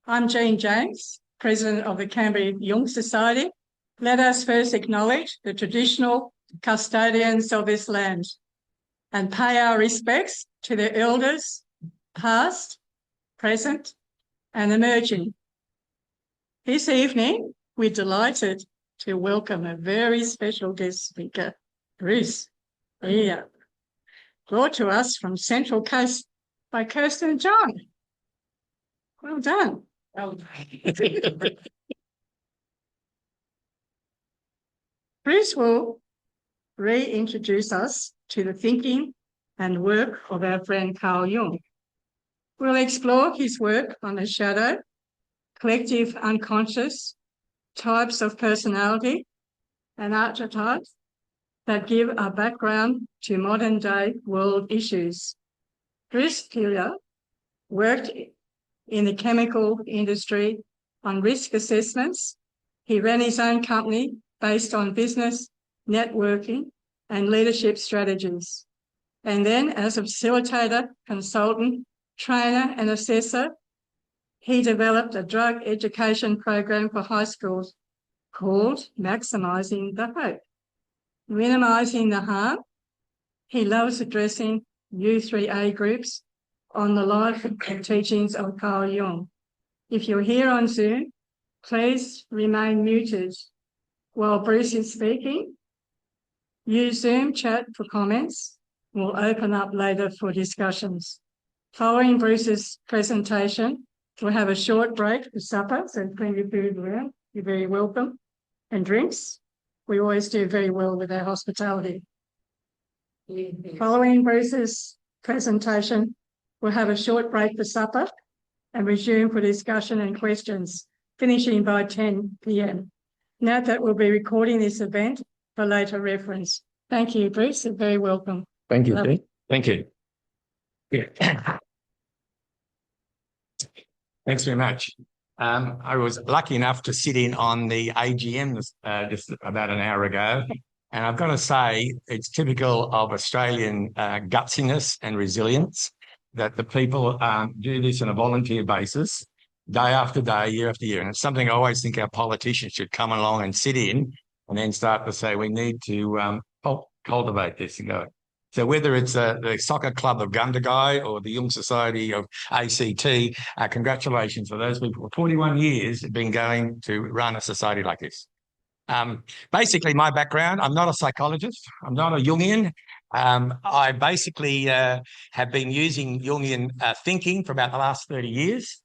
I'm Jean James, President of the Canberra Jung Society. Let us first acknowledge the traditional custodians of this land and pay our respects to their elders, past, present, and emerging. This evening, we're delighted to welcome a very special guest speaker, Bruce Helyard, brought to us from Central Coast by Kirsten and John. Well done. Bruce will reintroduce us to the thinking and work of our friend Carl Jung. We'll explore his work on the shadow, collective unconscious, types of personality and archetypes that give a background to modern-day world issues. Bruce Helyard worked in the chemical industry on risk assessments. He ran his own company based on business, networking, and leadership strategies. And then as a facilitator, consultant, trainer, and assessor, he developed a drug education program for high schools called Maximising the Hope. Minimising the harm, he loves addressing U3A groups on the life and teachings of Carl Jung. If you're here on Zoom, please remain muted while Bruce is speaking. Use Zoom chat for comments. We'll open up later for discussions. Following Bruce's presentation, we'll have a short break for supper, so plenty of food around. You're very welcome. And drinks. We always do very well with our hospitality. Following Bruce's presentation, we'll have a short break for supper and resume for discussion and questions, finishing by 10 p.m. Note that we'll be recording this event for later reference. Thank you, Bruce. You're very welcome. Thank you, Steve. Thank you. Yeah. Thanks very much. I was lucky enough to sit in on the AGM just about an hour ago, and I've got to say it's typical of Australian gutsiness and resilience that the people do this on a volunteer basis, day after day, year after year. And it's something I always think our politicians should come along and sit in and then start to say we need to cultivate this and go. So whether it's the Soccer Club of Gundagai or the Jung Society of ACT, congratulations for those people. For 41 years have been going to run a society like this. Basically, my background, I'm not a psychologist. I'm not a Jungian. I basically have been using Jungian thinking for about the last 30 years.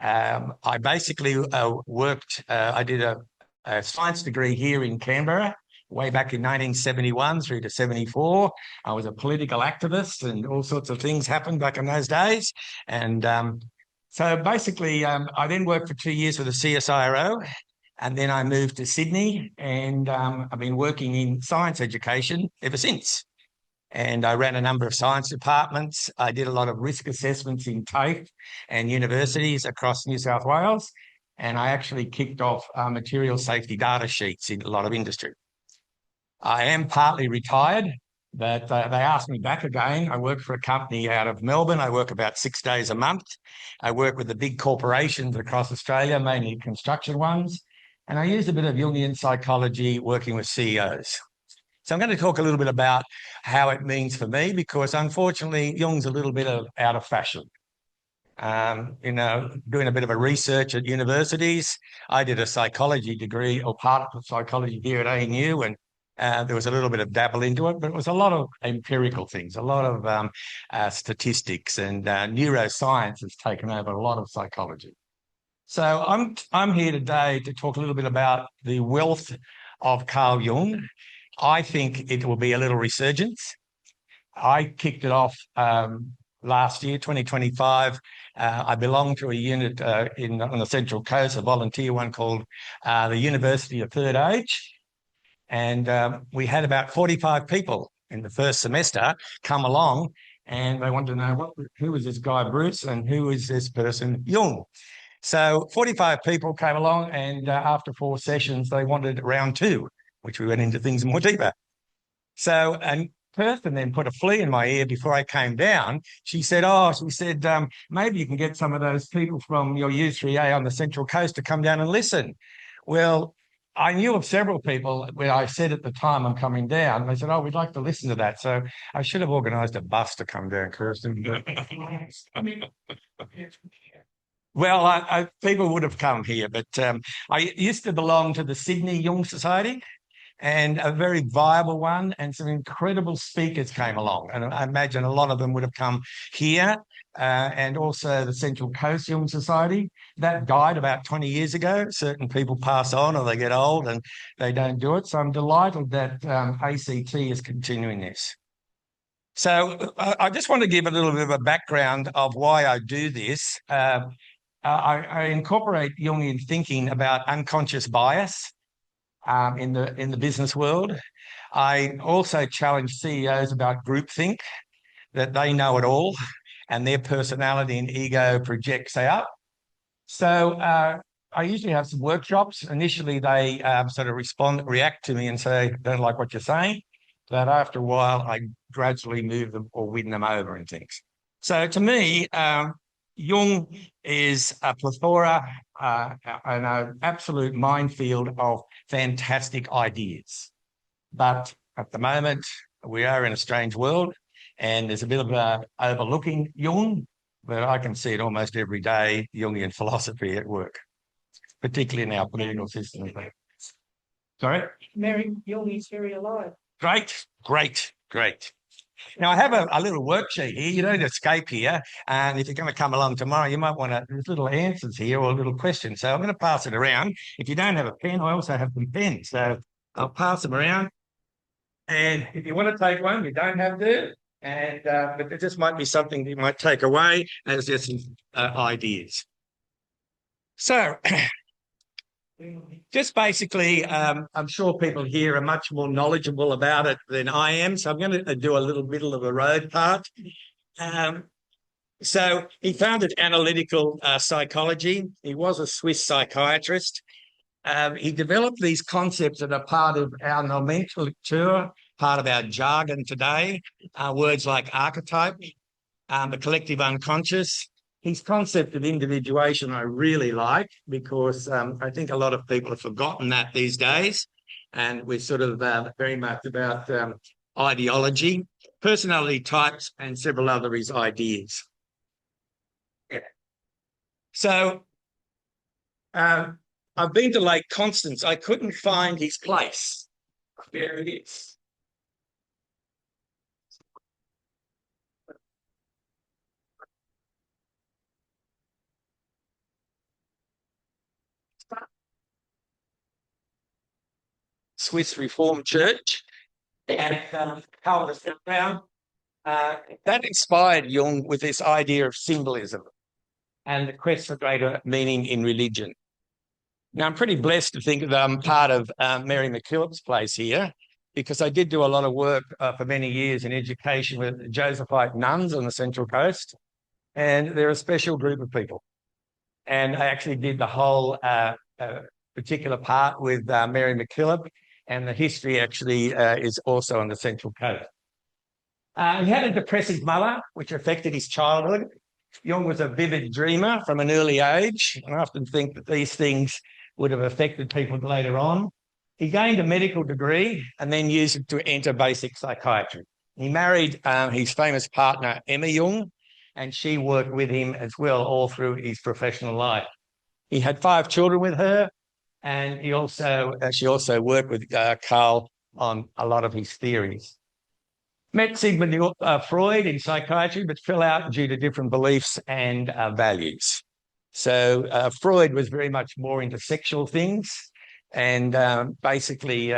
I basically I did a science degree here in Canberra way back in 1971 through to 74. I was a political activist and all sorts of things happened back in those days. And so basically, I then worked for 2 years with the CSIRO, and then I moved to Sydney, and I've been working in science education ever since. And I ran a number of science departments. I did a lot of risk assessments in TAFE and universities across New South Wales. And I actually kicked off material safety data sheets in a lot of industry. I am partly retired, but they asked me back again. I work for a company out of Melbourne. I work about 6 days a month. I work with the big corporations across Australia, mainly construction ones. And I use a bit of Jungian psychology working with CEOs. So I'm going to talk a little bit about how it means for me, because unfortunately, Jung's a little bit out of fashion. Doing a bit of a research at universities. I did a psychology degree or part of psychology here at ANU, and there was a little bit of dabble into it, but it was a lot of empirical things, a lot of statistics, and neuroscience has taken over a lot of psychology. So I'm here today to talk a little bit about the wealth of Carl Jung. I think it will be a little resurgence. I kicked it off last year, 2025. I belong to a unit on the Central Coast, a volunteer one called the University of Third Age. And we had about 45 people in the first semester come along, and they wanted to know who was this guy Bruce and who is this person Jung. So 45 people came along, and after 4 sessions, they wanted round 2, which we went into things more deeper. So, and person then put a flea in my ear before I came down. She said, maybe you can get some of those people from your U3A on the Central Coast to come down and listen. Well, I knew of several people where I said at the time I'm coming down. They said, oh, we'd like to listen to that. So I should have organised a bus to come down, Kirsten. Well, people would have come here, but I used to belong to the Sydney Jung Society, and a very viable one, and some incredible speakers came along. And I imagine a lot of them would have come here, and also the Central Coast Jung Society. That died about 20 years ago. Certain people pass on or they get old and they don't do it. So I'm delighted that ACT is continuing this. So I just want to give a little bit of a background of why I do this. I incorporate Jungian thinking about unconscious bias in the business world. I also challenge CEOs about groupthink, that they know it all and their personality and ego projects out. So I usually have some workshops. Initially, they sort of react to me and say, don't like what you're saying. But after a while, I gradually move them or win them over and things. So to me, Jung is a plethora and an absolute minefield of fantastic ideas. But at the moment, we are in a strange world, and there's a bit of overlooking Jung, but I can see it almost every day, Jungian philosophy at work, particularly in our political system. Sorry? Mary Jung is very alive. Great. Now, I have a little worksheet here. You don't escape here. And if you're going to come along tomorrow, you might want there's little answers here or little questions. So I'm going to pass it around. If you don't have a pen, I also have some pens. So I'll pass them around. And if you want to take one, you don't have to. And but it just might be something you might take away as just some ideas. So just basically, I'm sure people here are much more knowledgeable about it than I am. So I'm going to do a little bit of a road part. So he founded analytical psychology. He was a Swiss psychiatrist. He developed these concepts that are part of our nomenclature, part of our jargon today, words like archetype, the collective unconscious. His concept of individuation I really like, because I think a lot of people have forgotten that these days, and we're sort of very much about ideology, personality types, and several other his ideas. Yeah. So I've been to Lake Constance. I couldn't find his place. There it is. Swiss Reformed Church, and Calvinist background. That inspired Jung with this idea of symbolism and the quest for greater meaning in religion. Now, I'm pretty blessed to think that I'm part of Mary MacKillop's place here, because I did do a lot of work for many years in education with Josephite nuns on the Central Coast, and they're a special group of people. And I actually did the whole particular part with Mary MacKillop, and the history actually is also on the Central Coast. He had a depressive mother, which affected his childhood. Jung was a vivid dreamer from an early age, and I often think that these things would have affected people later on. He gained a medical degree and then used it to enter basic psychiatry. He married his famous partner, Emma Jung, and she worked with him as well all through his professional life. He had 5 children with her, and she also worked with Carl on a lot of his theories. Met Sigmund Freud in psychiatry, but fell out due to different beliefs and values. So Freud was very much more into sexual things, and Jung basically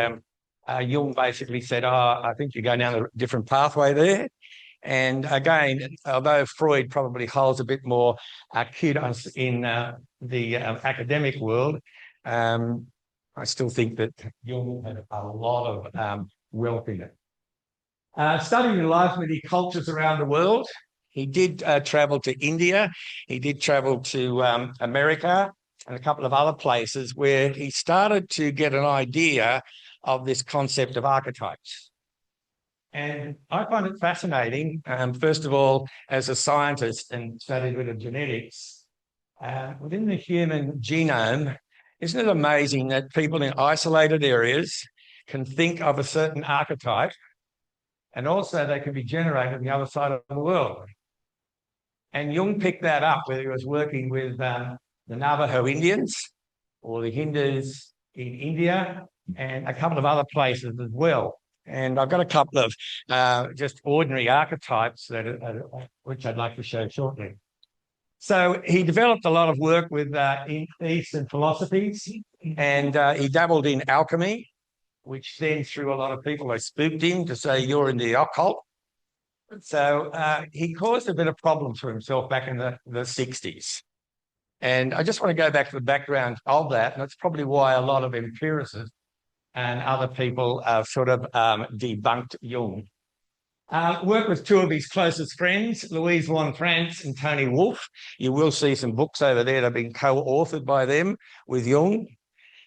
said, I think you're going down a different pathway there. And again, although Freud probably holds a bit more kudos in the academic world, I still think that Jung had a lot of wealth in it. Studying life with the cultures around the world, he did travel to India. He did travel to America and a couple of other places where he started to get an idea of this concept of archetypes. And I find it fascinating, first of all, as a scientist and studied a bit of genetics, within the human genome, isn't it amazing that people in isolated areas can think of a certain archetype, and also they can be generated on the other side of the world? And Jung picked that up whether he was working with the Navajo Indians or the Hindus in India and a couple of other places as well. And I've got a couple of just ordinary archetypes which I'd like to show shortly. So he developed a lot of work with Eastern philosophies, and he dabbled in alchemy, which then threw a lot of people, they spooked him to say, you're in the occult. So he caused a bit of problems for himself back in the 60s. And I just want to go back to the background of that. And that's probably why a lot of empiricists and other people sort of debunked Jung. Worked with two of his closest friends, Louise von Franz and Tony Wolff. You will see some books over there that have been co-authored by them with Jung.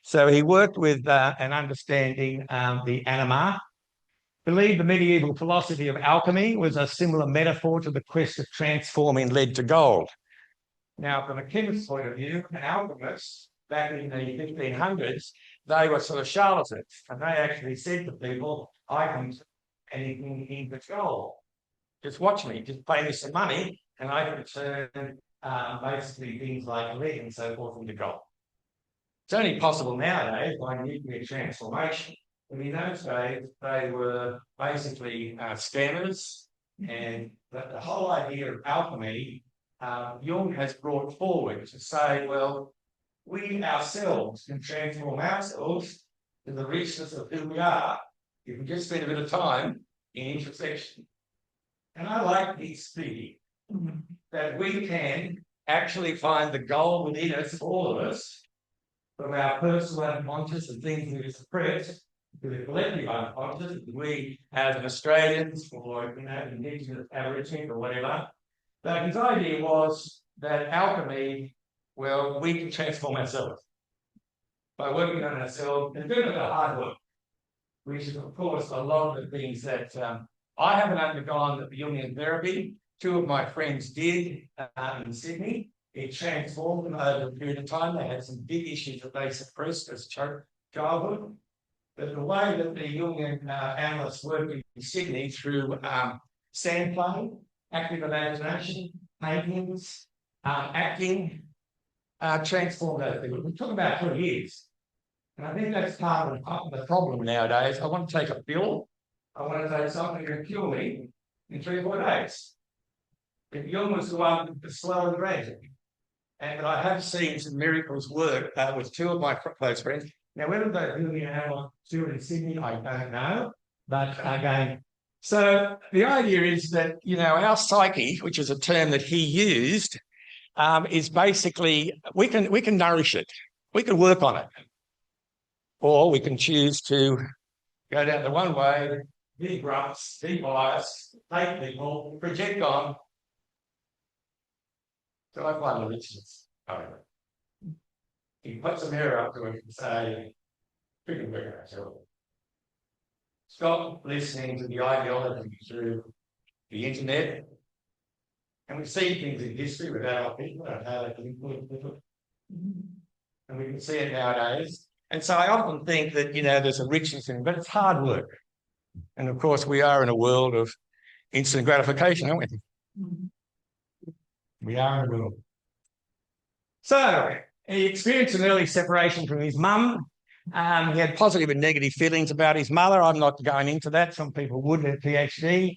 So he worked with and understanding the anima. Believed the medieval philosophy of alchemy was a similar metaphor to the quest of transforming lead to gold. Now, from a chemist's point of view, alchemists back in the 1500s, they were sort of charlatans, and they actually said to people, I can turn anything into gold. Just watch me, just pay me some money, and I can turn basically things like lead and so forth into gold. It's only possible nowadays by nuclear transformation. But in those days, they were basically scammers, and the whole idea of alchemy, Jung has brought forward to say, well, we ourselves can transform ourselves to the richness of who we are if we just spend a bit of time in introspection. And I like this theory that we can actually find the gold within us, all of us, from our personal unconscious and things we suppress to the collective unconscious, we as Australians or Indigenous Aborigines or whatever. But his idea was that alchemy, well, we can transform ourselves by working on ourselves and doing the hard work, which is, of course, a lot of the things that I haven't undergone the Jungian therapy. Two of my friends did in Sydney. It transformed them over a period of time. They had some big issues that they suppressed as childhood. But the way that the Jungian analysts work in Sydney through sand playing, active imagination, paintings, acting, transformed those things. We took about 2 years. And I think that's part of the problem nowadays. I want to take a pill. I want to take something that can kill me in 3 or 4 days. But Jung was the one that was slow and gradual. And I have seen some miracles work with two of my close friends. Now, whether they're really two in Sydney, I don't know. But again, so the idea is that, you know, our psyche, which is a term that he used, is basically, we can nourish it. We can work on it. Or we can choose to go down the one way, be grumps, be biased, hate people, project on. So I find the richness of it. He puts a mirror up to it and say, we can work ourselves. Stop listening to the ideology through the internet. And we see things in history with our people and how they can influence people. And we can see it nowadays. And so I often think that, you know, there's a richness in it, but it's hard work. And of course, we are in a world of instant gratification, aren't we? We are in a world. So he experienced an early separation from his mum. He had positive and negative feelings about his mother. I'm not going into that. Some people would at PhD.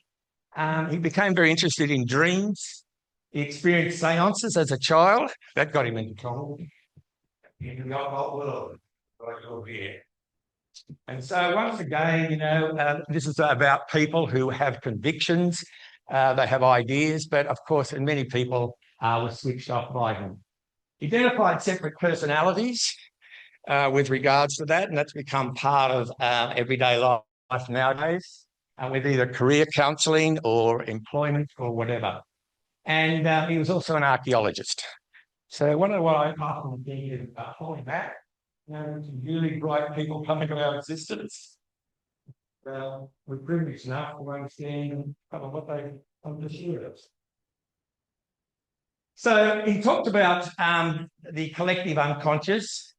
He became very interested in dreams. He experienced seances as a child. That got him into trouble. In the occult world. And so once again, you know, this is about people who have convictions. They have ideas, but of course, and many people were switched off by him. He identified separate personalities with regards to that, and that's become part of everyday life nowadays with either career counselling or employment or whatever. And he was also an archaeologist. So one of what I often think is holding back, you know, really bright people coming into our existence. we're privileged enough to understand kind of what they understood us. So he talked about the collective unconscious,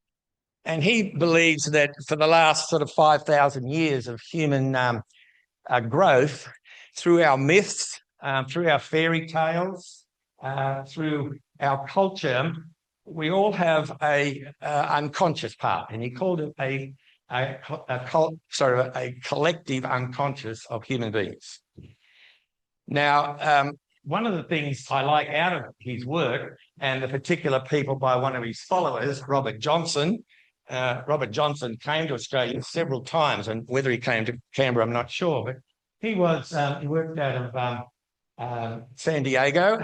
and he believes that for the last sort of 5,000 years of human growth, through our myths, through our fairy tales, through our culture, we all have a unconscious part, and he called it a collective unconscious of human beings. Now, one of the things I like out of his work, and the particular people by one of his followers, Robert Johnson. Robert Johnson came to Australia several times, and whether he came to Canberra, I'm not sure, but he worked out of San Diego,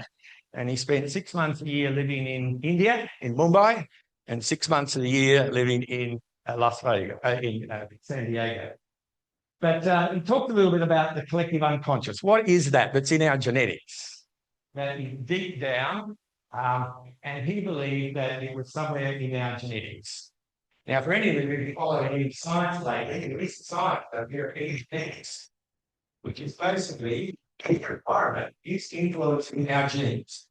and he spent 6 months a year living in India, in Mumbai, and 6 months of the year living in Las Vegas, in San Diego. But he talked a little bit about the collective unconscious. What is that that's in our genetics? That is deep down, and he believed that it was somewhere in our genetics. Now, for any of you who follow any science lately, there is science of your epigenetics, which is basically your environment is influencing our genes.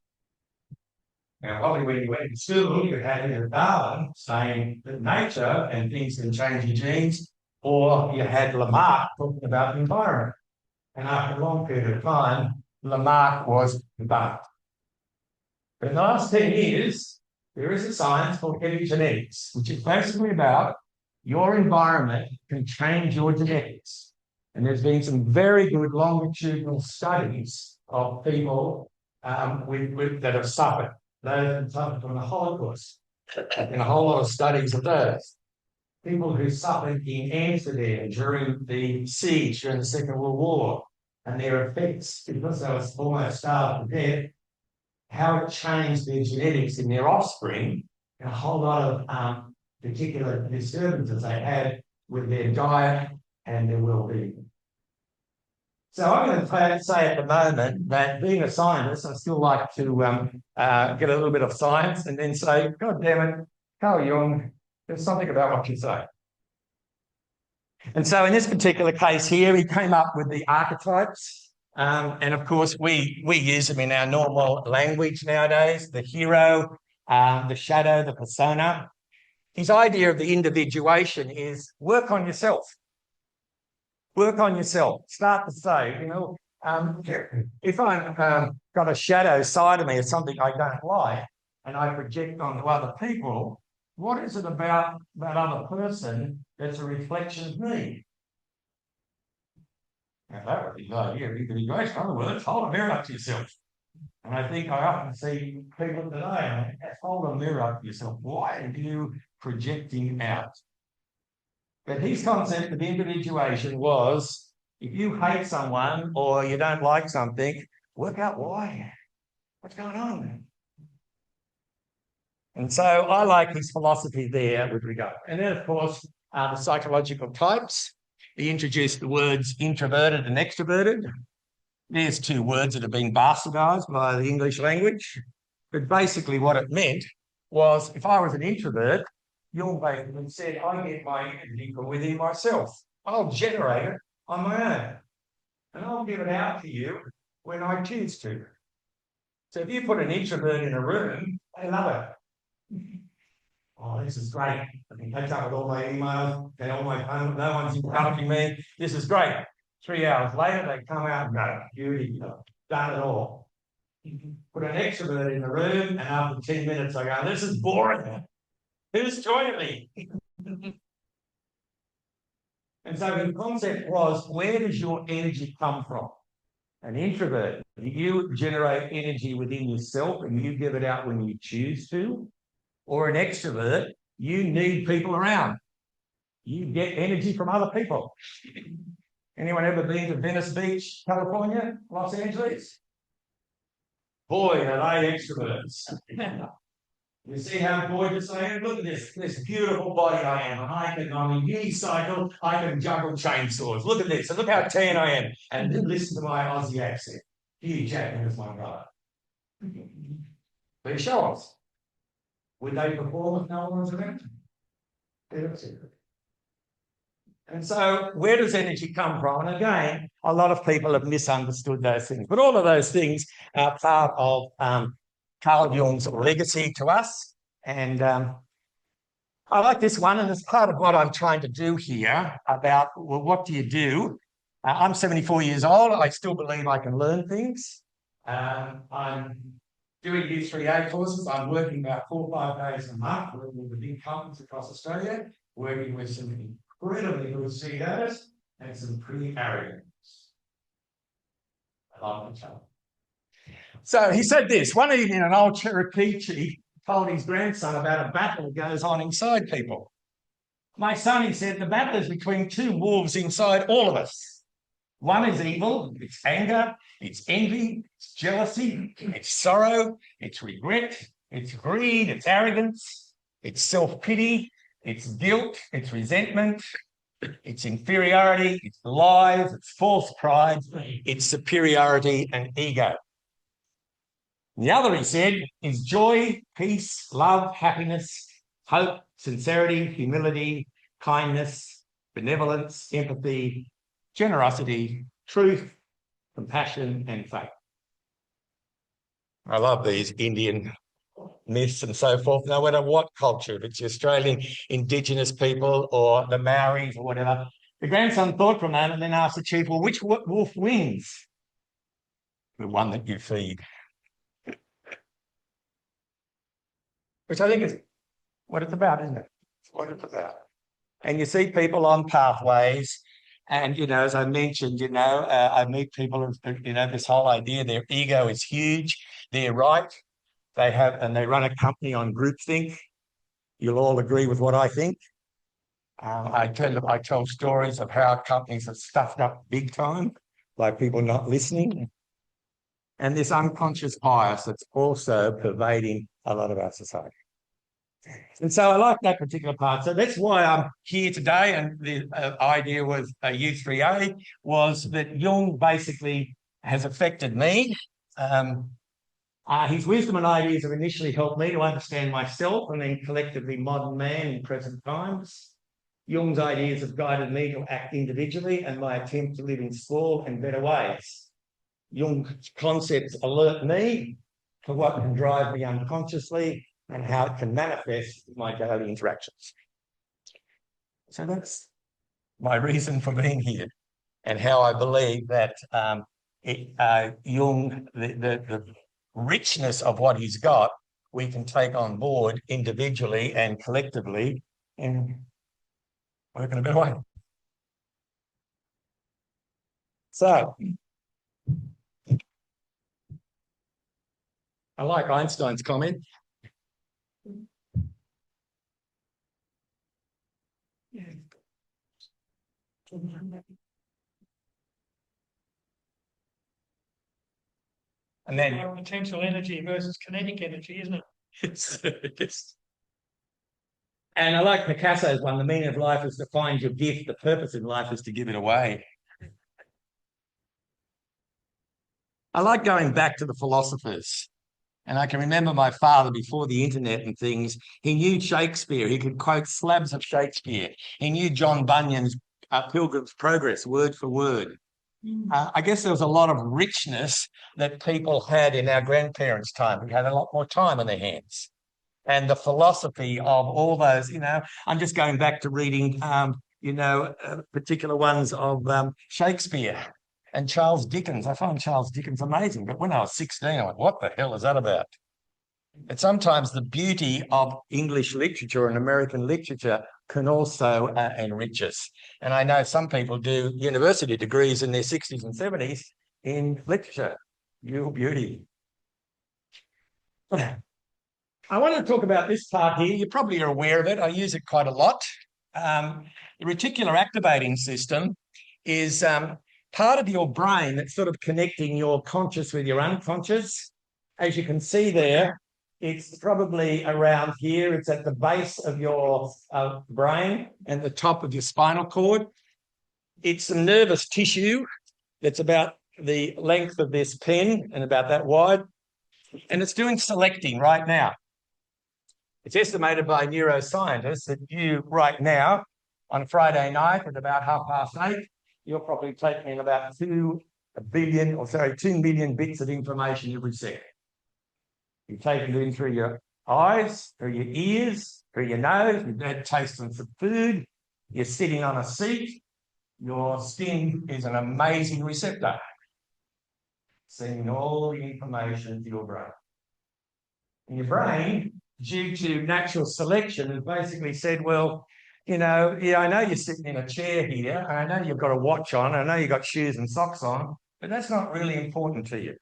Now, probably when you went to school, you had either Darwin saying that nature and things can change your genes, or you had Lamarck talking about the environment. And after a long period of time, Lamarck was debunked. But in the last 10 years, there is a science called epigenetics, which is basically about your environment can change your genetics. And there's been some very good longitudinal studies of people that have suffered. Those that suffered from the Holocaust, and a whole lot of studies of those. People who suffered in Amsterdam during the siege during the Second World War, and their effects, because they were almost starved to death, how it changed their genetics in their offspring, and a whole lot of particular disturbances they had with their diet and their well-being. So I'm going to say at the moment that being a scientist, I still like to get a little bit of science and then say, God damn it, Carl Jung, there's something about what you say. And so in this particular case here, he came up with the archetypes. And of course, we use them in our normal language nowadays, the hero, the shadow, the persona. His idea of the individuation is work on yourself. Work on yourself. Start to say, you know, if I've got a shadow side of me or something I don't like, and I project onto other people, what is it about that other person that's a reflection of me? Now, that would be the idea of individuation. In other words, hold a mirror up to yourself. And I think I often see people today, hold a mirror up to yourself. Why are you projecting out? But his concept of individuation was, if you hate someone or you don't like something, work out why. What's going on? And so I like his philosophy there with regard. And then, of course, the psychological types. He introduced the words introverted and extroverted. There's two words that have been bastardized by the English language. But basically what it meant was, if I was an introvert, Jung basically said, I get my energy from within myself. I'll generate it on my own. And I'll give it out to you when I choose to. So if you put an introvert in a room, they love it. Oh, this is great. I can catch up with all my emails, get all my phone, no one's interrupting me. This is great. 3 hours later, they come out and go, beauty, done it all. Put an extrovert in the room, and after 10 minutes, I go, this is boring. Who's joining me? And so the concept was, where does your energy come from? An introvert, you generate energy within yourself and you give it out when you choose to. Or an extrovert, you need people around. You get energy from other people. Anyone ever been to Venice Beach, California, Los Angeles? Boy, are they extroverts. You see how gorgeous I am? Look at this beautiful body I am. I'm a unicycle. I can juggle chainsaws. Look at this. And look how tan I am. And then listen to my Aussie accent. Hugh Jackman is my brother. They show us. Would they perform if no one was around? And so where does energy come from? And again, a lot of people have misunderstood those things. But all of those things are part of Carl Jung's legacy to us. And I like this one, and it's part of what I'm trying to do here about, well, what do you do? I'm 74 years old. I still believe I can learn things. I'm doing U3A courses. I'm working about 4 or 5 days a month, working with big companies across Australia, working with some incredibly good CEOs and some pretty arrogant. I love each other. So he said this, one evening an old Cherokee chief told his grandson about a battle that goes on inside people. My son, he said, the battle is between 2 wolves inside all of us. One is evil, it's anger, it's envy, it's jealousy, it's sorrow, it's regret, it's greed, it's arrogance, it's self-pity, it's guilt, it's resentment, it's inferiority, it's lies, it's false pride, it's superiority and ego. The other, he said, is joy, peace, love, happiness, hope, sincerity, humility, kindness, benevolence, empathy, generosity, truth, compassion, and faith. I love these Indian myths and so forth, no matter what culture, if it's the Australian Indigenous people or the Maoris or whatever. The grandson thought for a moment and then asked the chief, well, which wolf wins? The one that you feed. Which I think is what it's about, isn't it? It's what it's about. And you see people on pathways, and, you know, as I mentioned, you know, I meet people, you know, this whole idea, their ego is huge, they're right, and they run a company on groupthink. You'll all agree with what I think. I tell stories of how companies are stuffed up big time by people not listening. And this unconscious bias that's also pervading a lot of our society. And so I like that particular part. So that's why I'm here today. And the idea with U3A was that Jung basically has affected me. His wisdom and ideas have initially helped me to understand myself and then collectively modern man in present times. Jung's ideas have guided me to act individually and my attempt to live in small and better ways. Jung's concepts alert me to what can drive me unconsciously and how it can manifest in my daily interactions. So that's my reason for being here and how I believe that Jung, the richness of what he's got, we can take on board individually and collectively and work in a better way. So, I like Einstein's comment. And then potential energy versus kinetic energy, isn't it? Yes. And I like Picasso's one, the meaning of life is to find your gift, the purpose in life is to give it away. I like going back to the philosophers. And I can remember my father before the internet and things, he knew Shakespeare. He could quote slabs of Shakespeare. He knew John Bunyan's Pilgrim's Progress word for word. I guess there was a lot of richness that people had in our grandparents' time. We had a lot more time on their hands. And the philosophy of all those, you know, I'm just going back to reading, particular ones of Shakespeare and Charles Dickens. I find Charles Dickens amazing. But when I was 16, I went, what the hell is that about? And sometimes the beauty of English literature and American literature can also enrich us. And I know some people do university degrees in their 60s and 70s in literature. Real beauty. I want to talk about this part here. You probably are aware of it. I use it quite a lot. The reticular activating system is part of your brain that's sort of connecting your conscious with your unconscious. As you can see there, it's probably around here. It's at the base of your brain and the top of your spinal cord. It's some nervous tissue that's about the length of this pen and about that wide. And it's doing selecting right now. It's estimated by neuroscientists that you right now on Friday night at about 8:30, you're probably taking in about 2 million bits of information every second. You take it in through your eyes, through your ears, through your nose, you've had tasting some food, you're sitting on a seat, your skin is an amazing receptor, sending all the information to your brain. And your brain, due to natural selection, has basically said, well, you know, yeah, I know you're sitting in a chair here, and I know you've got a watch on, I know you've got shoes and socks on, but that's not really important to you.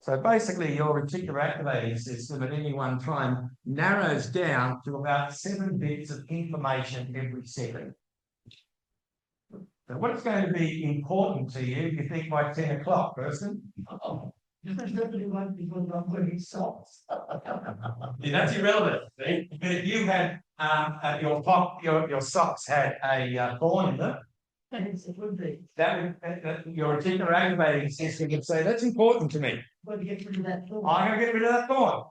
So basically, your reticular activating system at any one time narrows down to about 7 bits of information every second. So what's going to be important to you, you think, by 10 o'clock, person? There's nobody like people not wearing socks. Yeah, that's irrelevant. See? But if you had your socks had a thorn in them, It would be. that would your reticular activating system would say, that's important to me. Got to get rid of that thought. I'm going to get rid of that thorn.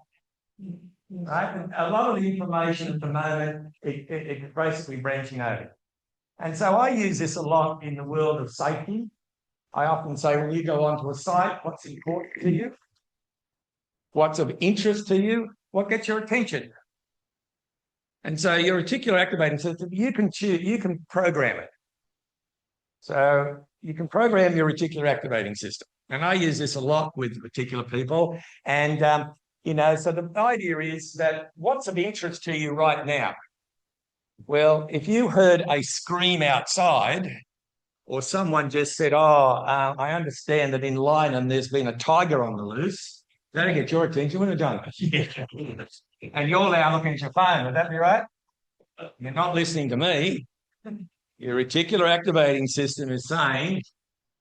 Yes. Right? And a lot of the information at the moment, it's basically branching over. And so I use this a lot in the world of safety. I often say, when you go onto a site, what's important to you? What's of interest to you? What gets your attention? And so your reticular activating system, you can choose, you can program it. So you can program your reticular activating system. And I use this a lot with particular people. And, you know, so the idea is that what's of interest to you right now? Well, if you heard a scream outside, or someone just said, I understand that in Lynham there's been a tiger on the loose, that'll get your attention, wouldn't it, John? And you're now looking at your phone, would that be right? You're not listening to me. Your reticular activating system is saying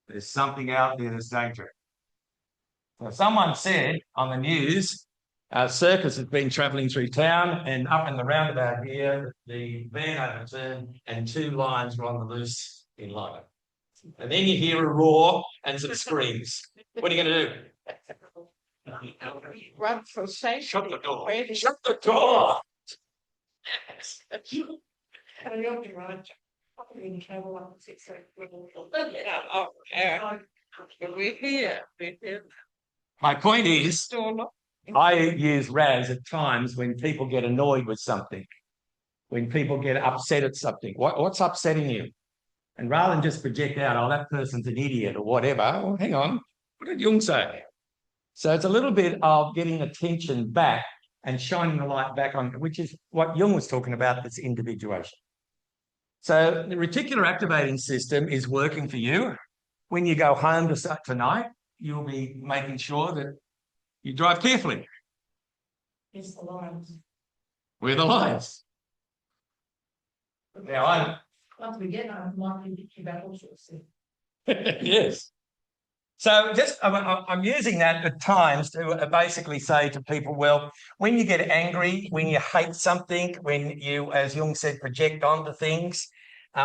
there's something out there that's dangerous. So someone said on the news, a circus has been travelling through town, and up in the roundabout here, the van overturned and 2 lions were on the loose in Lynham. And then you hear a roar and some screams. What are you going to do? Run for safety. Shut the door. Shut the door. You'll be right. In travel up 6 We're here. My point is, I use RAS at times when people get annoyed with something, when people get upset at something. What's upsetting you? And rather than just project out, oh, that person's an idiot or whatever, well, hang on, what did Jung say? So it's a little bit of getting attention back and shining the light back on, which is what Jung was talking about, this individuation. So the reticular activating system is working for you. When you go home tonight, you'll be making sure that you drive carefully. It's the lions. We're the lions. Now, Once we get home, might be thinking about all sorts of yes. So just I'm using that at times to basically say to people, well, when you get angry, when you hate something, when you, as Jung said, project onto things,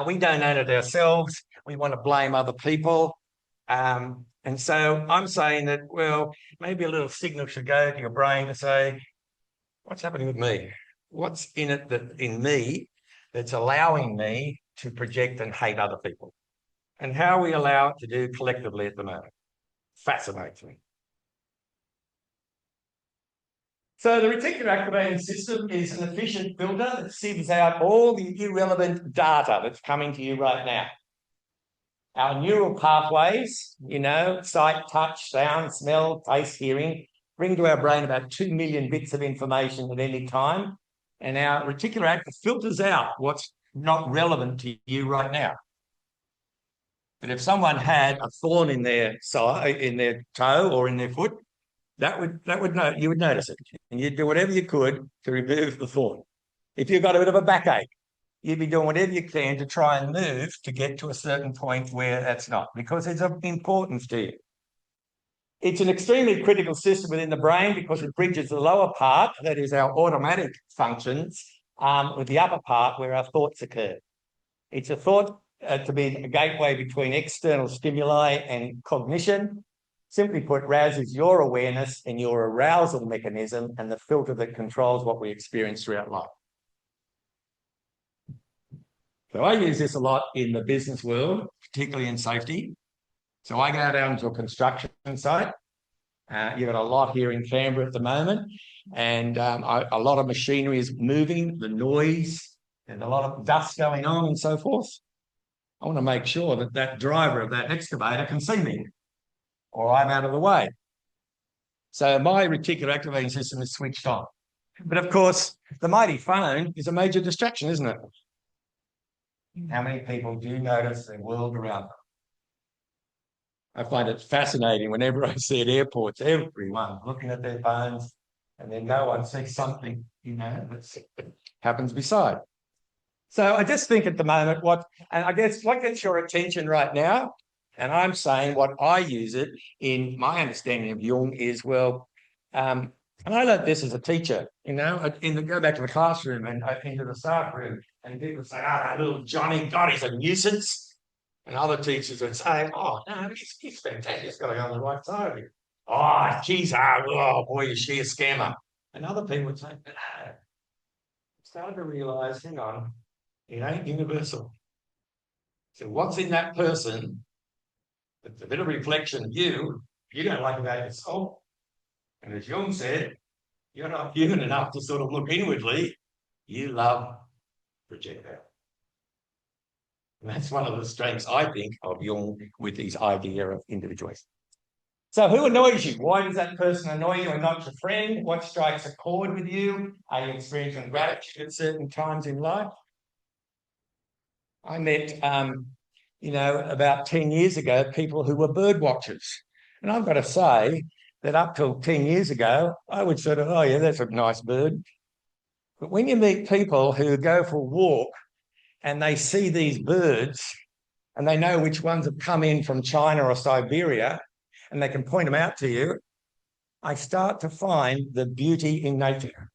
we don't own it ourselves. We want to blame other people. And so I'm saying that, well, maybe a little signal should go to your brain to say, what's happening with me? What's in it that in me that's allowing me to project and hate other people? And how we allow it to do collectively at the moment. Fascinates me. So the reticular activating system is an efficient filter that sieves out all the irrelevant data that's coming to you right now. Our neural pathways, you know, sight, touch, sound, smell, taste, hearing, bring to our brain about 2 million bits of information at any time. And our reticular activator filters out what's not relevant to you right now. But if someone had a thorn in their side, in their toe or in their foot, you would notice it, and you'd do whatever you could to remove the thorn. If you've got a bit of a backache, you'd be doing whatever you can to try and move to get to a certain point where that's not, because it's of importance to you. It's an extremely critical system within the brain because it bridges the lower part, that is our automatic functions, with the upper part where our thoughts occur. It's a thought to be a gateway between external stimuli and cognition. Simply put, RAS is your awareness and your arousal mechanism and the filter that controls what we experience throughout life. So I use this a lot in the business world, particularly in safety. So I go down to a construction site. You've got a lot here in Canberra at the moment, and a lot of machinery is moving, the noise, and a lot of dust going on and so forth. I want to make sure that that driver of that excavator can see me, or I'm out of the way. So my reticular activating system is switched on. But of course, the mighty phone is a major distraction, isn't it? How many people do notice the world around them? I find it fascinating whenever I see at airports, everyone looking at their phones, and then no one sees something, that happens beside. So I just think at the moment and I guess what gets your attention right now, and I'm saying what I use it in my understanding of Jung is, and I learned this as a teacher, go back to the classroom and into the staff room, and people say, that little Johnny, God, he's a nuisance. And other teachers would say, oh, no, he's fantastic. He's got to go on the right side of you. Oh, geez, oh, boy, is she a scammer. And other people would say, no. I'm starting to realise, hang on, it ain't universal. So what's in that person that's a bit of reflection of you don't like about yourself. And as Jung said, you're not human enough to sort of look inwardly. You love project out. And that's one of the strengths, I think, of Jung with his idea of individuation. So who annoys you? Why does that person annoy you and not your friend? What strikes a chord with you? Are you experiencing gratitude at certain times in life? I met, about 10 years ago, people who were bird watchers. And I've got to say that up till 10 years ago, I would sort of, oh, yeah, that's a nice bird. But when you meet people who go for a walk and they see these birds and they know which ones have come in from China or Siberia and they can point them out to you, I start to find the beauty in nature.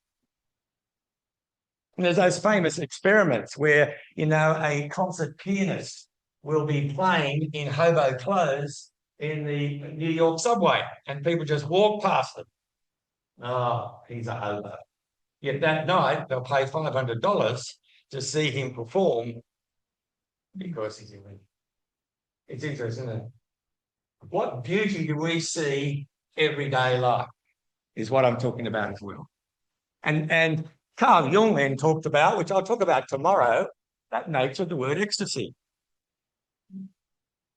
And there's those famous experiments where, a concert pianist will be playing in hobo clothes in the New York subway and people just walk past them. Oh, he's a hobo. Yet that night they'll pay $500 to see him perform because he's unique. It's interesting, isn't it? What beauty do we see everyday life is what I'm talking about as well. And Carl Jung then talked about, which I'll talk about tomorrow, that nature of the word ecstasy.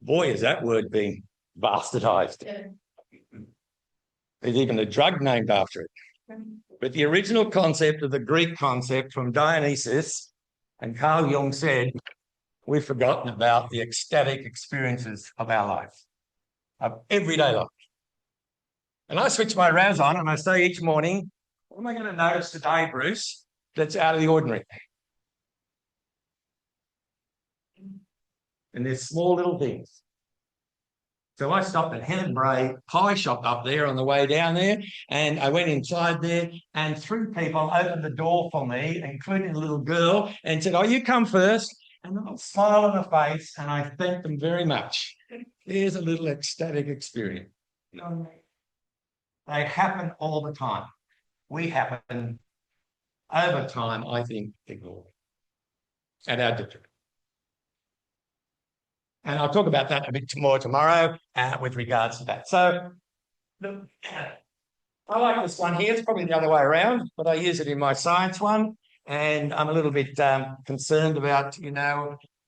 Boy, is that word being bastardized. Yeah. There's even a drug named after it. But the original concept of the Greek concept from Dionysus, and Carl Jung said, we've forgotten about the ecstatic experiences of our life, of everyday life. And I switch my RAS on and I say each morning, what am I going to notice today, Bruce, that's out of the ordinary? And there's small little things. So I stopped at Helen Bray pie shop up there on the way down there, and I went inside there, and three people opened the door for me, including a little girl, and said, oh, you come first. And I smile on the face, and I thank them very much. There's a little ecstatic experience. They happen all the time. We happen over time, I think, ignored at our detriment. And I'll talk about that a bit more tomorrow with regards to that. So I like this one here. It's probably the other way around, but I use it in my science one. And I'm a little bit concerned about,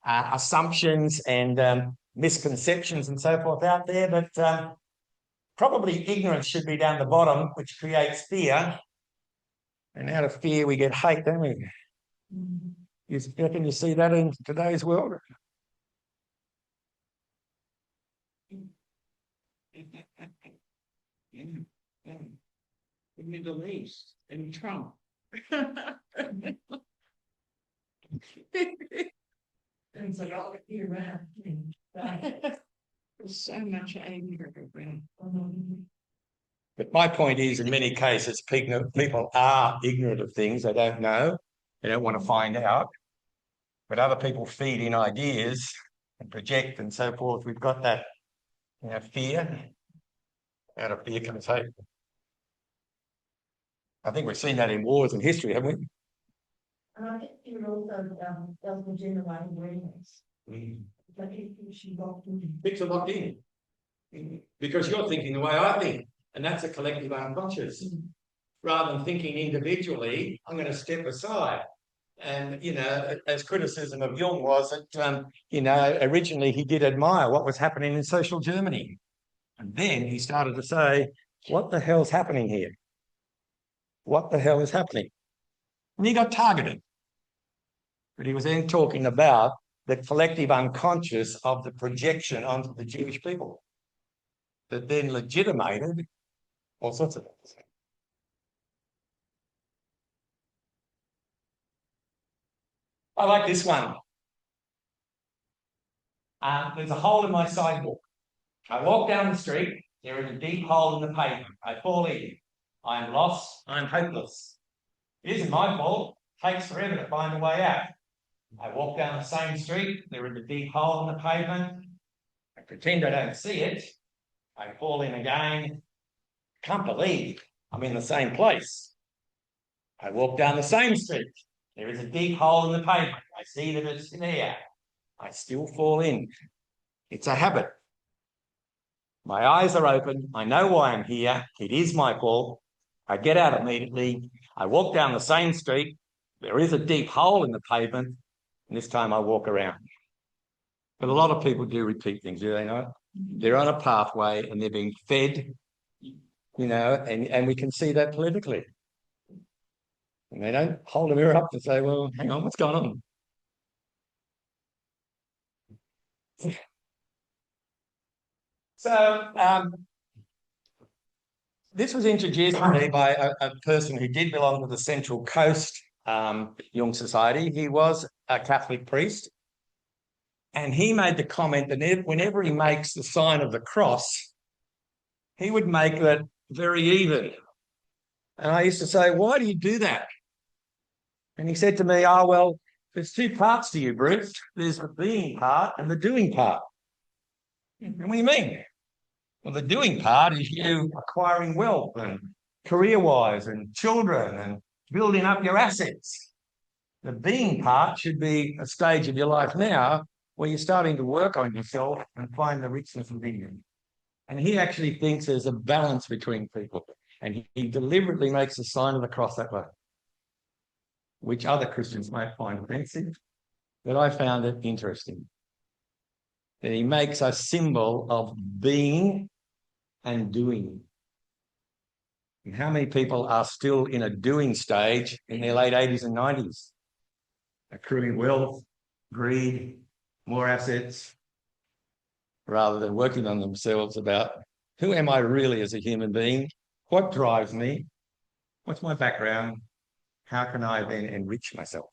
assumptions and misconceptions and so forth out there. But probably ignorance should be down the bottom, which creates fear. And out of fear, we get hate, don't we? You reckon you see that in today's world? In the Middle East, in Trump. There's a lot around. There's so much anger around. But my point is, in many cases, people are ignorant of things they don't know. They don't want to find out. But other people feed in ideas and project and so forth. We've got that fear. Out of fear comes hope. I think we've seen that in wars and history, haven't we? And I think it also doesn't generate awareness. Like if she locked in. Bits are locked in. Because you're thinking the way I think, and that's a collective unconscious. Rather than thinking individually, I'm going to step aside. And, you know, as criticism of Jung was that, you know, originally he did admire what was happening in social Germany. And then he started to say, what the hell's happening here? What the hell is happening? And he got targeted. But he was then talking about the collective unconscious of the projection onto the Jewish people that then legitimated all sorts of things. I like this one. There's a hole in my sidewalk. I walk down the street. There is a deep hole in the pavement. I fall in. I am lost. I'm hopeless. It isn't my fault. It takes forever to find a way out. I walk down the same street. There is a deep hole in the pavement. I pretend I don't see it. I fall in again. Can't believe I'm in the same place. I walk down the same street. There is a deep hole in the pavement. I see that it's there. I still fall in. It's a habit. My eyes are open. I know why I'm here. It is my fault. I get out immediately. I walk down the same street. There is a deep hole in the pavement. And this time I walk around. But a lot of people do repeat things, do they not? They're on a pathway and they're being fed, you know, and we can see that politically. And they don't hold a mirror up and say, well, hang on, what's going on? So this was introduced to me by a person who did belong to the Central Coast Jung Society. He was a Catholic priest. And he made the comment that whenever he makes the sign of the cross, he would make that very even. And I used to say, why do you do that? And he said to me, oh, well, there's two parts to you, Bruce. There's the being part and the doing part. And what do you mean? Well, the doing part is you acquiring wealth and career-wise and children and building up your assets. The being part should be a stage of your life now where you're starting to work on yourself and find the richness within you. And he actually thinks there's a balance between people. And he deliberately makes the sign of the cross that way, which other Christians might find offensive, but I found it interesting. That he makes a symbol of being and doing. And how many people are still in a doing stage in their late 80s and 90s? Accruing wealth, greed, more assets, rather than working on themselves about who am I really as a human being? What drives me? What's my background? How can I then enrich myself?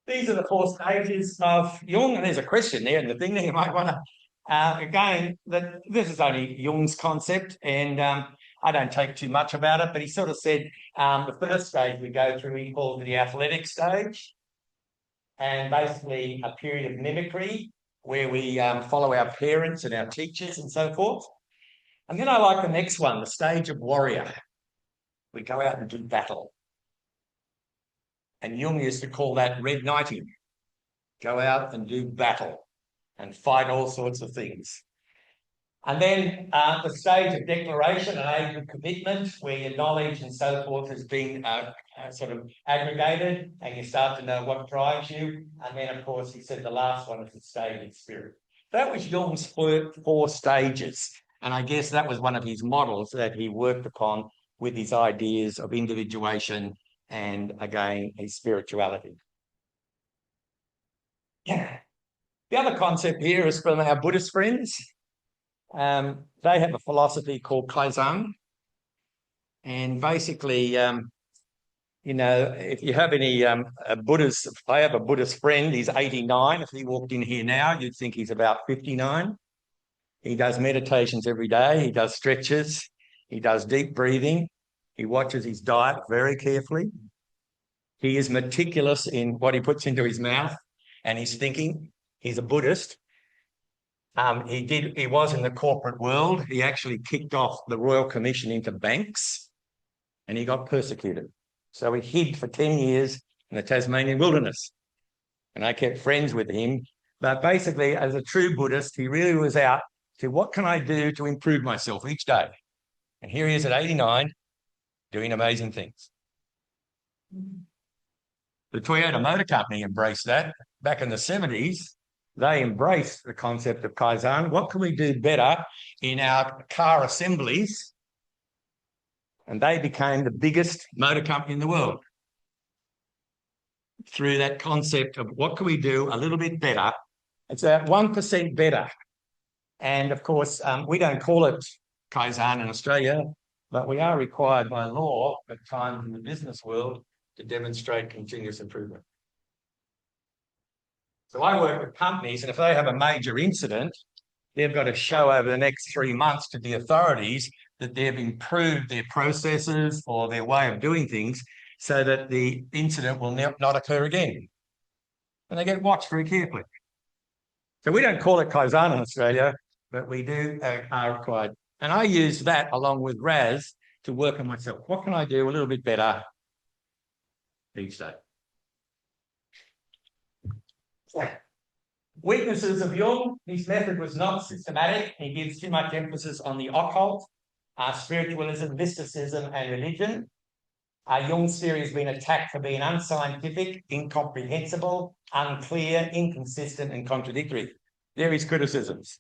These are the 4 stages of Jung, and there's a question there in the thing that you might want to, again, that this is only Jung's concept, and I don't take too much about it, but he sort of said the first stage we go through, he called it the athletic stage, and basically a period of mimicry where we follow our parents and our teachers and so forth. And then I like the next one, the stage of warrior. We go out and do battle. And Jung used to call that red knighting. Go out and do battle and fight all sorts of things. And then the stage of declaration, an age of commitment, where your knowledge and so forth has been sort of aggregated and you start to know what drives you. And then, of course, he said the last one is the stage of spirit. That was Jung's 4 stages. And I guess that was one of his models that he worked upon with his ideas of individuation and, again, his spirituality. Yeah. The other concept here is from our Buddhist friends. They have a philosophy called Kaizen. And basically, you know, if you have any Buddhist, I have a Buddhist friend, he's 89. If he walked in here now, you'd think he's about 59. He does meditations every day. He does stretches. He does deep breathing. He watches his diet very carefully. He is meticulous in what he puts into his mouth and his thinking. He's a Buddhist. He was in the corporate world. He actually kicked off the Royal Commission into banks. and he got persecuted. So he hid for 10 years in the Tasmanian wilderness. And I kept friends with him. But basically, as a true Buddhist, he really was out to what can I do to improve myself each day? And here he is at 89, doing amazing things. The Toyota Motor Company embraced that. Back in the 70s, they embraced the concept of Kaizen. What can we do better in our car assemblies? And they became the biggest motor company in the world through that concept of what can we do a little bit better. It's at 1% better. And of course, we don't call it Kaizen in Australia, but we are required by law at times in the business world to demonstrate continuous improvement. So I work with companies, and if they have a major incident, they've got to show over the next 3 months to the authorities that they've improved their processes or their way of doing things so that the incident will not occur again. And they get watched very carefully. So we don't call it Kaizen in Australia, but we do are required. And I use that along with Raz to work on myself. What can I do a little bit better each day? Weaknesses of Jung. His method was not systematic. He gives too much emphasis on the occult, spiritualism, mysticism, and religion. Jung's theory has been attacked for being unscientific, incomprehensible, unclear, inconsistent, and contradictory. There are his criticisms,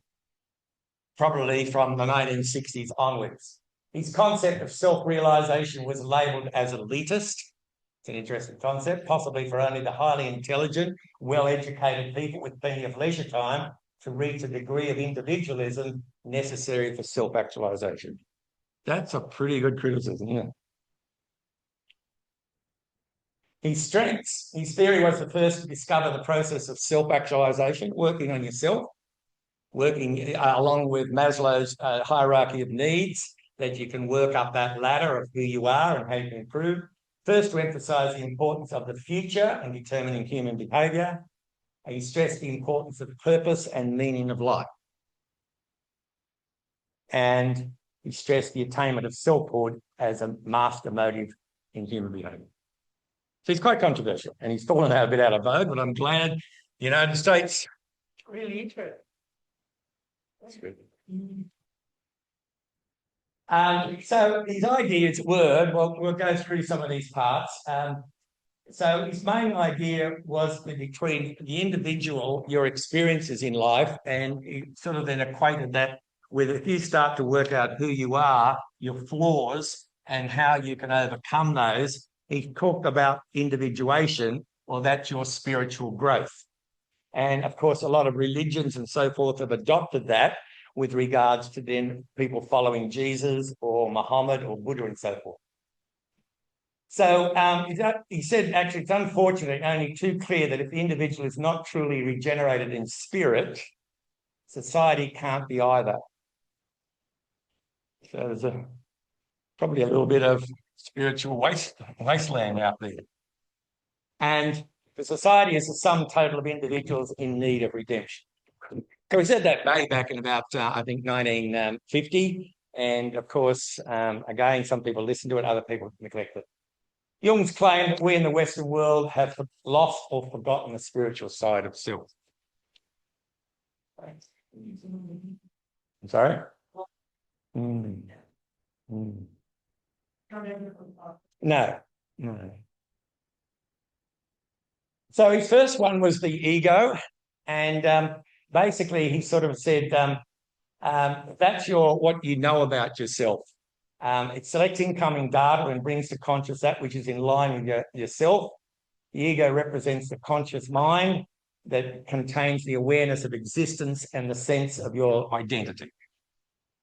probably from the 1960s onwards. His concept of self-realization was labelled as elitist. It's an interesting concept, possibly for only the highly intelligent, well-educated people with plenty of leisure time to reach a degree of individualism necessary for self-actualization. That's a pretty good criticism, yeah. His strengths. His theory was the first to discover the process of self-actualization, working on yourself, working along with Maslow's hierarchy of needs, that you can work up that ladder of who you are and how you can improve. First, to emphasise the importance of the future in determining human behaviour. He stressed the importance of purpose and meaning of life. And he stressed the attainment of selfhood as a master motive in human behaviour. So he's quite controversial, and he's fallen out a bit out of vogue, but I'm glad the United States really interested. That's good. So his ideas were, well, we'll go through some of these parts. So his main idea was that between the individual, your experiences in life, and he sort of then equated that with if you start to work out who you are, your flaws, and how you can overcome those. He talked about individuation, or that's your spiritual growth. And of course, a lot of religions and so forth have adopted that with regards to then people following Jesus or Muhammad or Buddha and so forth. So he said, actually, it's unfortunate, only too clear that if the individual is not truly regenerated in spirit, society can't be either. So there's probably a little bit of spiritual wasteland out there. And the society is the sum total of individuals in need of redemption. So he said that way back in about, I think, 1950. And of course, again, some people listen to it, other people neglect it. Jung's claim that we in the Western world have lost or forgotten the spiritual side of self. I'm sorry? No. So his first one was the ego, and basically he sort of said that's what you know about yourself. It selects incoming data and brings to conscious that which is in line with yourself. The ego represents the conscious mind that contains the awareness of existence and the sense of your identity.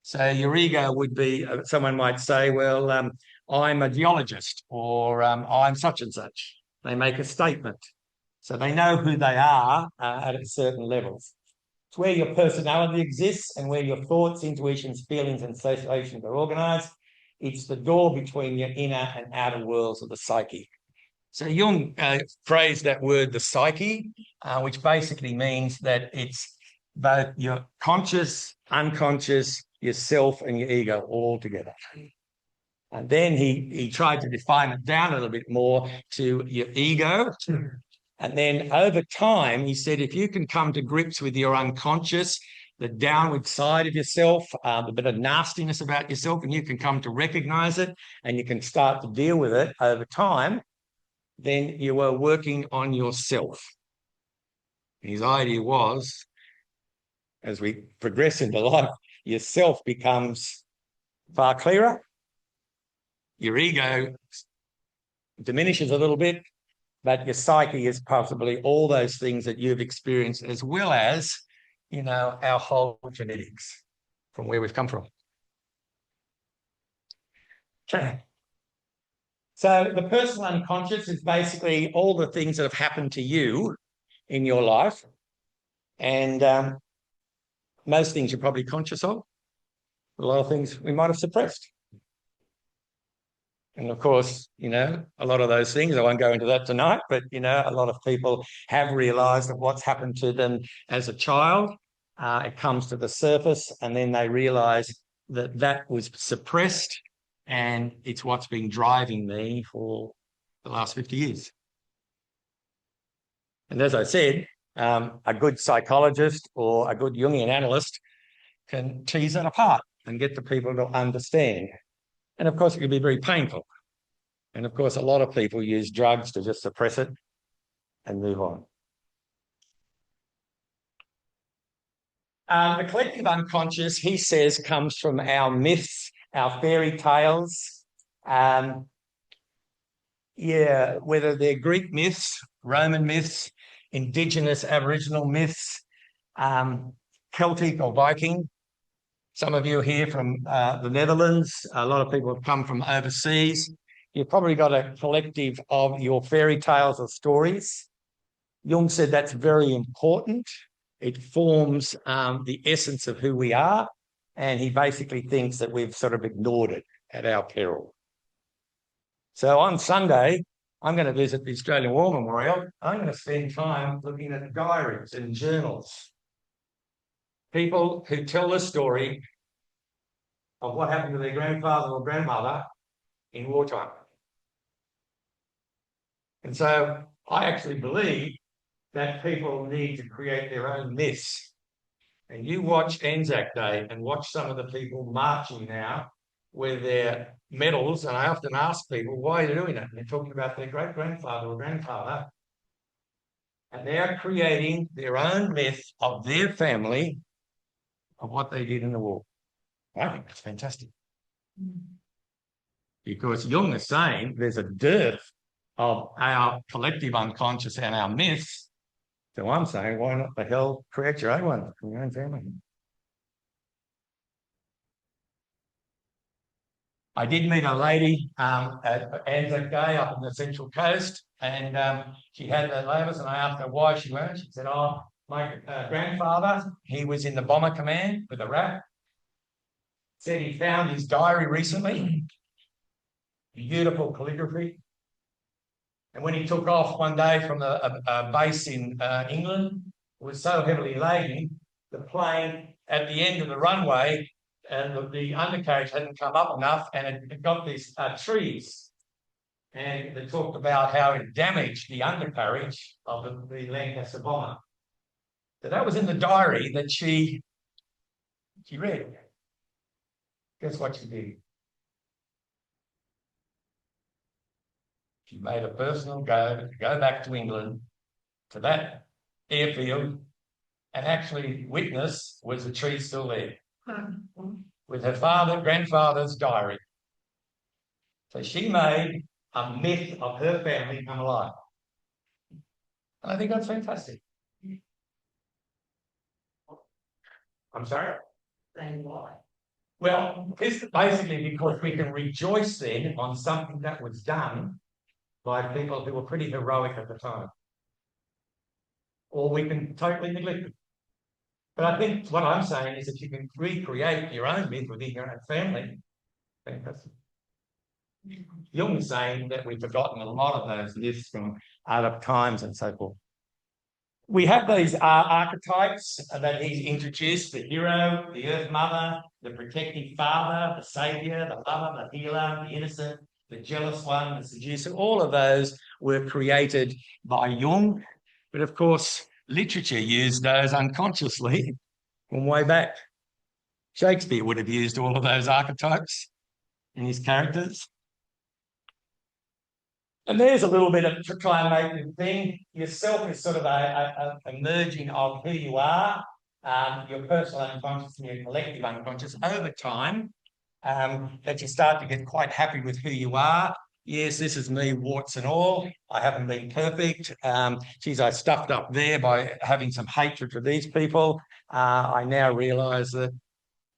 So your ego would be, someone might say, well, I'm a geologist, or I'm such and such. They make a statement. So they know who they are at certain levels. It's where your personality exists and where your thoughts, intuitions, feelings, and associations are organised. It's the door between your inner and outer worlds of the psyche. So Jung phrased that word, the psyche, which basically means that it's both your conscious, unconscious, yourself, and your ego all together. And then he tried to define it down a little bit more to your ego. And then over time, he said, if you can come to grips with your unconscious, the downward side of yourself, a bit of nastiness about yourself, and you can come to recognize it and you can start to deal with it over time, then you are working on yourself. His idea was, as we progress into life, yourself becomes far clearer. Your ego diminishes a little bit, but your psyche is possibly all those things that you've experienced, as well as, you know, our whole genetics from where we've come from. Okay. So the personal unconscious is basically all the things that have happened to you in your life. And most things you're probably conscious of. A lot of things we might have suppressed. And of course, you know, a lot of those things, I won't go into that tonight, but, you know, a lot of people have realised that what's happened to them as a child, it comes to the surface, and then they realise that that was suppressed, and it's what's been driving me for the last 50 years. And as I said, a good psychologist or a good Jungian analyst can tease it apart and get the people to understand. And of course, it can be very painful. And of course, a lot of people use drugs to just suppress it and move on. The collective unconscious, he says, comes from our myths, our fairy tales. Whether they're Greek myths, Roman myths, Indigenous Aboriginal myths, Celtic or Viking. Some of you are here from the Netherlands. A lot of people have come from overseas. You've probably got a collective of your fairy tales or stories. Jung said that's very important. It forms the essence of who we are. And he basically thinks that we've sort of ignored it at our peril. So on Sunday, I'm going to visit the Australian War Memorial. I'm going to spend time looking at diaries and journals. People who tell the story of what happened to their grandfather or grandmother in wartime. And so I actually believe that people need to create their own myths. And you watch Anzac Day and watch some of the people marching now with their medals, and I often ask people, why are you doing that? And they're talking about their great-grandfather or grandfather, and they're creating their own myth of their family of what they did in the war. I think that's fantastic. Because Jung is saying there's a dearth of our collective unconscious and our myths. So I'm saying, why not the hell create your own one from your own family? I did meet a lady at Anzac Day up on the Central Coast, and she had the labels, and I asked her why she went. She said, oh, my grandfather, he was in the Bomber Command with a RAF. Said he found his diary recently. Beautiful calligraphy. And when he took off one day from a base in England, it was so heavily laden, the plane at the end of the runway, and the undercarriage hadn't come up enough, and it got these trees. And they talked about how it damaged the undercarriage of the Lancaster bomber. So that was in the diary that she read. Guess what she did? She made a personal go back to England, to that airfield, and actually witness was the tree still there with her grandfather's diary. So she made a myth of her family come alive. And I think that's fantastic. I'm sorry? Then why? Well, this is basically because we can rejoice then on something that was done by people who were pretty heroic at the time. Or we can totally neglect it. But I think what I'm saying is that you can recreate your own myth within your own family. Fantastic. Jung is saying that we've forgotten a lot of those myths from other times and so forth. We have these archetypes that he's introduced: the hero, the earth mother, the protective father, the savior, the lover, the healer, the innocent, the jealous one, the seducer. All of those were created by Jung. But of course, literature used those unconsciously from way back. Shakespeare would have used all of those archetypes in his characters. And there's a little bit of to try and make the thing. Yourself is sort of a merging of who you are, your personal unconscious and your collective unconscious over time, that you start to get quite happy with who you are. Yes, this is me, warts and all. I haven't been perfect. Geez, I stuffed up there by having some hatred for these people. I now realise that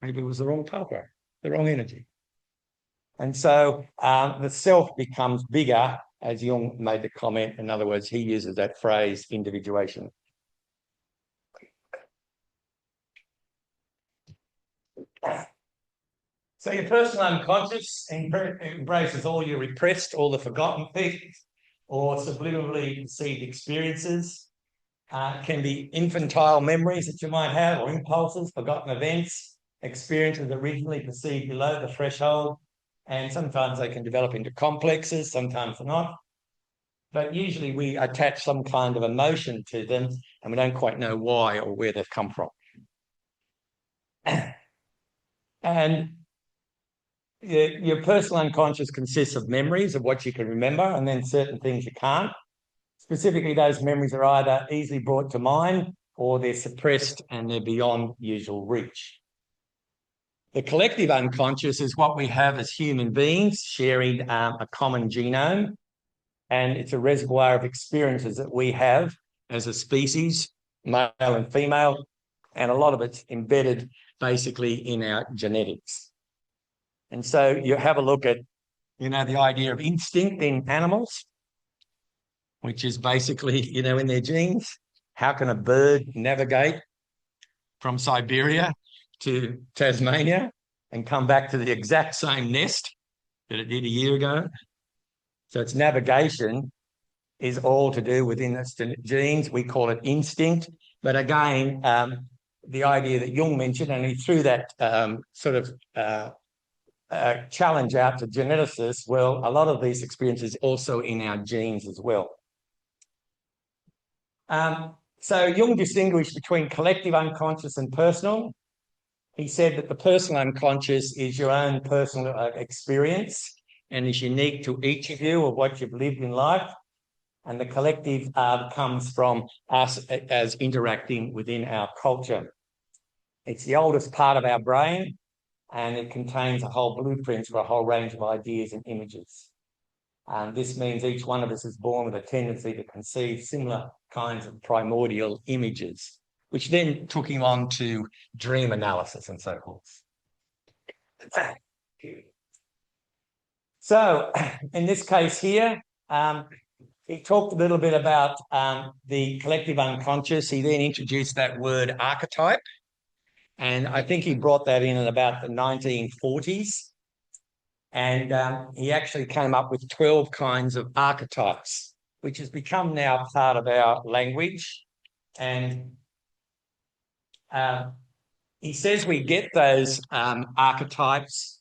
maybe it was the wrong pathway, the wrong energy. And so the self becomes bigger, as Jung made the comment. In other words, he uses that phrase, individuation. So your personal unconscious embraces all your repressed, all the forgotten things, or subliminally conceived experiences. Can be infantile memories that you might have, or impulses, forgotten events, experiences originally perceived below the threshold. And sometimes they can develop into complexes, sometimes not. But usually we attach some kind of emotion to them and we don't quite know why or where they've come from. And your personal unconscious consists of memories of what you can remember and then certain things you can't. Specifically, those memories are either easily brought to mind or they're suppressed and they're beyond usual reach. The collective unconscious is what we have as human beings sharing a common genome, and it's a reservoir of experiences that we have as a species, male and female, and a lot of it's embedded basically in our genetics. And so you have a look at, the idea of instinct in animals, which is basically, in their genes. How can a bird navigate from Siberia to Tasmania and come back to the exact same nest that it did a year ago? So its navigation is all to do within its genes. We call it instinct. But again, the idea that Jung mentioned, and he threw that challenge out to geneticists, well, a lot of these experiences also in our genes as well. So Jung distinguished between collective unconscious and personal. He said that the personal unconscious is your own personal experience and is unique to each of you of what you've lived in life. And the collective comes from us as interacting within our culture. It's the oldest part of our brain, and it contains a whole blueprint for a whole range of ideas and images. This means each one of us is born with a tendency to conceive similar kinds of primordial images, which then took him on to dream analysis and so forth. So in this case here, he talked a little bit about the collective unconscious. He then introduced that word archetype, and I think he brought that in about the 1940s. And he actually came up with 12 kinds of archetypes, which has become now part of our language. And he says we get those archetypes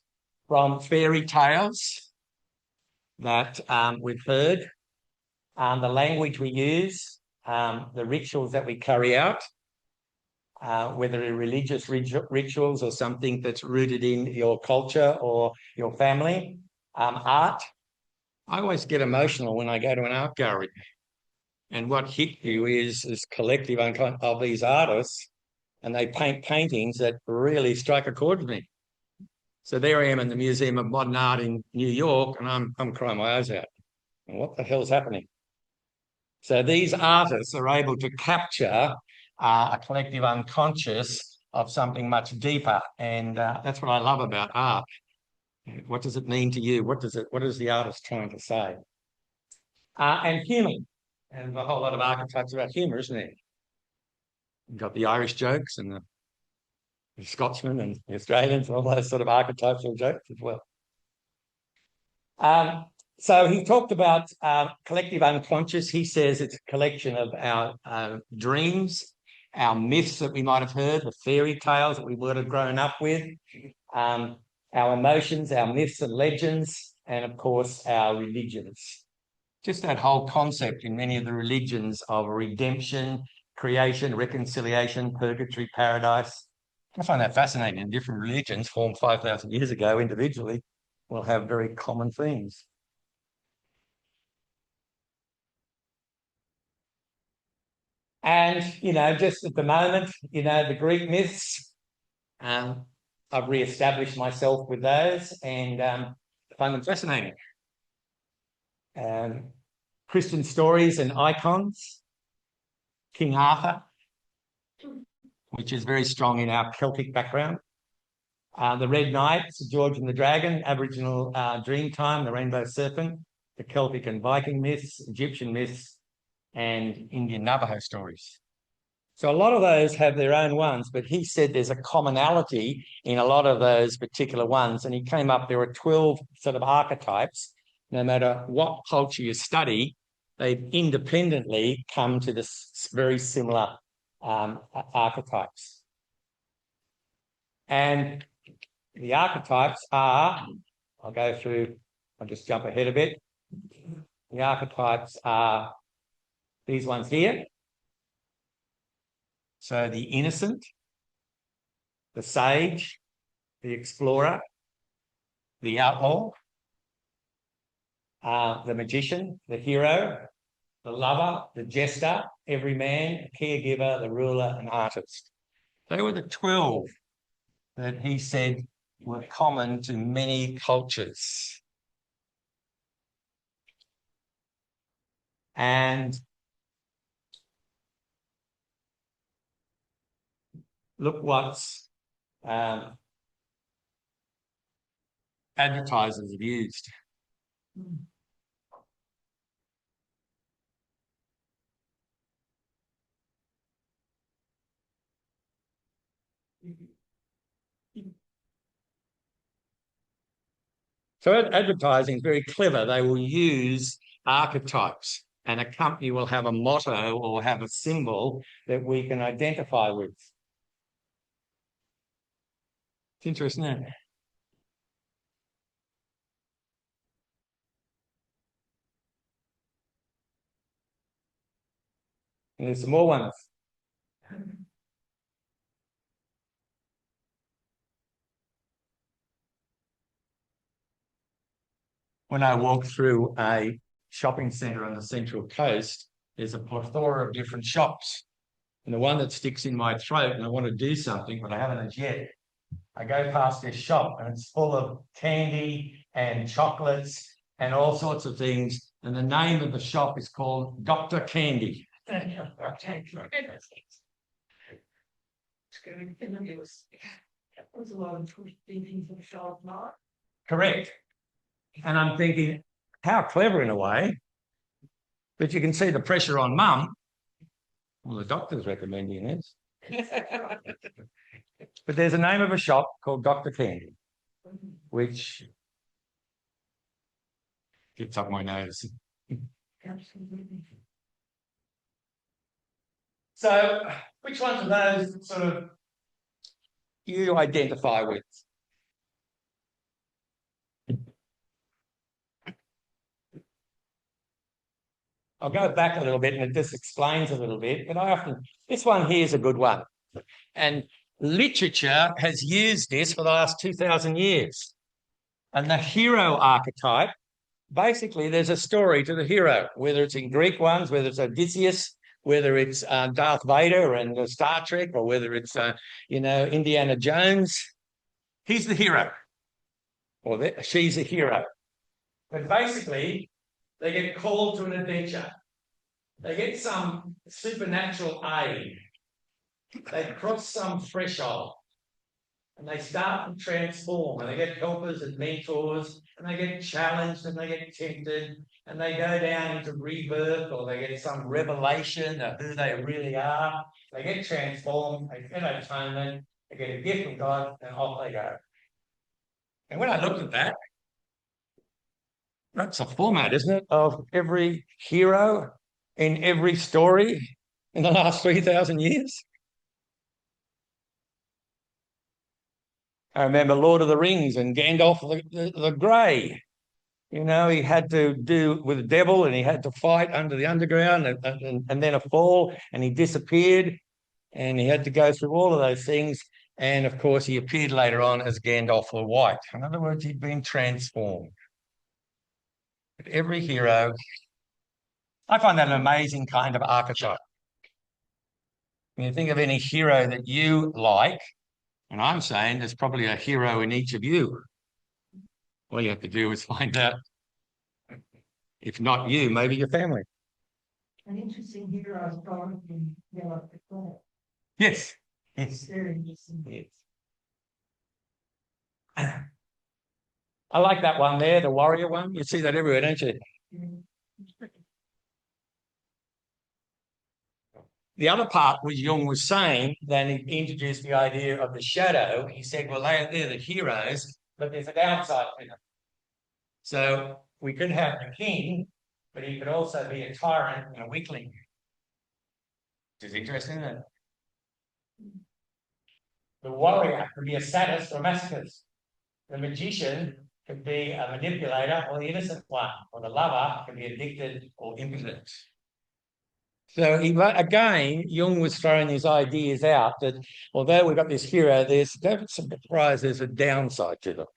from fairy tales that we've heard, the language we use, the rituals that we carry out, whether they're religious rituals or something that's rooted in your culture or your family, art. I always get emotional when I go to an art gallery, and what hit you is collective of these artists, and they paint paintings that really strike a chord with me. So there I am in the Museum of Modern Art in New York, and I'm crying my eyes out. And what the hell's happening? So these artists are able to capture a collective unconscious of something much deeper, and that's what I love about art. What does it mean to you? What is the artist trying to say? And humour, and a whole lot of archetypes about humour, isn't it? You've got the Irish jokes and the Scotsmen and the Australians, and all those sort of archetypes of jokes as well. So he talked about collective unconscious. He says it's a collection of our dreams, our myths that we might have heard, the fairy tales that we would have grown up with, our emotions, our myths and legends, and of course our religions. Just that whole concept in many of the religions of redemption, creation, reconciliation, purgatory, paradise. I find that fascinating. And different religions formed 5,000 years ago individually will have very common themes. And, just at the moment, the Greek myths, I've re-established myself with those and find them fascinating. Christian stories and icons, King Arthur, which is very strong in our Celtic background. The Red Knight, George and the Dragon, Aboriginal Dreamtime, the Rainbow Serpent, the Celtic and Viking myths, Egyptian myths, and Indian Navajo stories. So a lot of those have their own ones, but he said there's a commonality in a lot of those particular ones. And he came up, there are 12 sort of archetypes. No matter what culture you study, they independently come to this very similar archetypes. And the archetypes are, I'll just jump ahead a bit. The archetypes are these ones here. So the innocent, the sage, the explorer, the outlaw, the magician, the hero, the lover, the jester, everyman, caregiver, the ruler, and artist. They were the 12 that he said were common to many cultures. And look what's advertisers have used. So advertising is very clever. They will use archetypes, and a company will have a motto or have a symbol that we can identify with. It's interesting, isn't it? And there's some more ones. When I walk through a shopping centre on the Central Coast, there's a plethora of different shops. And the one that sticks in my throat, and I want to do something, but I haven't as yet, I go past this shop and it's full of candy and chocolates and all sorts of things. And the name of the shop is called Dr. Candy. Correct. And I'm thinking, how clever in a way, but you can see the pressure on mum. Well, the doctor's recommending this. But there's a name of a shop called Dr. Candy, which gets up my nose. So, which ones of those sort of you identify with? I'll go back a little bit and it just explains a little bit, but this one here is a good one. And literature has used this for the last 2,000 years. And the hero archetype, basically there's a story to the hero, whether it's in Greek ones, whether it's Odysseus, whether it's Darth Vader and Star Trek, or whether it's, Indiana Jones. He's the hero, or she's a hero. But basically, they get called to an adventure. They get some supernatural aid. They cross some threshold and they start to transform, and they get helpers and mentors, and they get challenged and they get tempted, and they go down into rebirth, or they get some revelation of who they really are. They get transformed, they get atonement, they get a gift from God, and off they go. And when I looked at that, That's a format, isn't it, of every hero in every story in the last 3,000 years? I remember Lord of the Rings and Gandalf the Grey. You know, he had to do with the devil and he had to fight under the underground and then a fall and he disappeared and he had to go through all of those things. And of course, he appeared later on as Gandalf the White. In other words, he'd been transformed. But every hero, I find that an amazing kind of archetype. When you think of any hero that you like, and I'm saying there's probably a hero in each of you. All you have to do is find out, if not you, maybe your family. An interesting hero is probably Helyard the Claw. Yes. It's very interesting. Yes. I like that one there, the warrior one. You see that everywhere, don't you? The other part was Jung was saying, then he introduced the idea of the shadow. He said, well, they're the heroes, but there's a downside to them. So we could have the king, but he could also be a tyrant and a weakling. Which is interesting, isn't it? The warrior could be a sadist or a masochist. The magician could be a manipulator or the innocent one, or the lover could be addicted or impotent. So again, Jung was throwing these ideas out that although we've got this hero, don't be surprised there's a downside to them.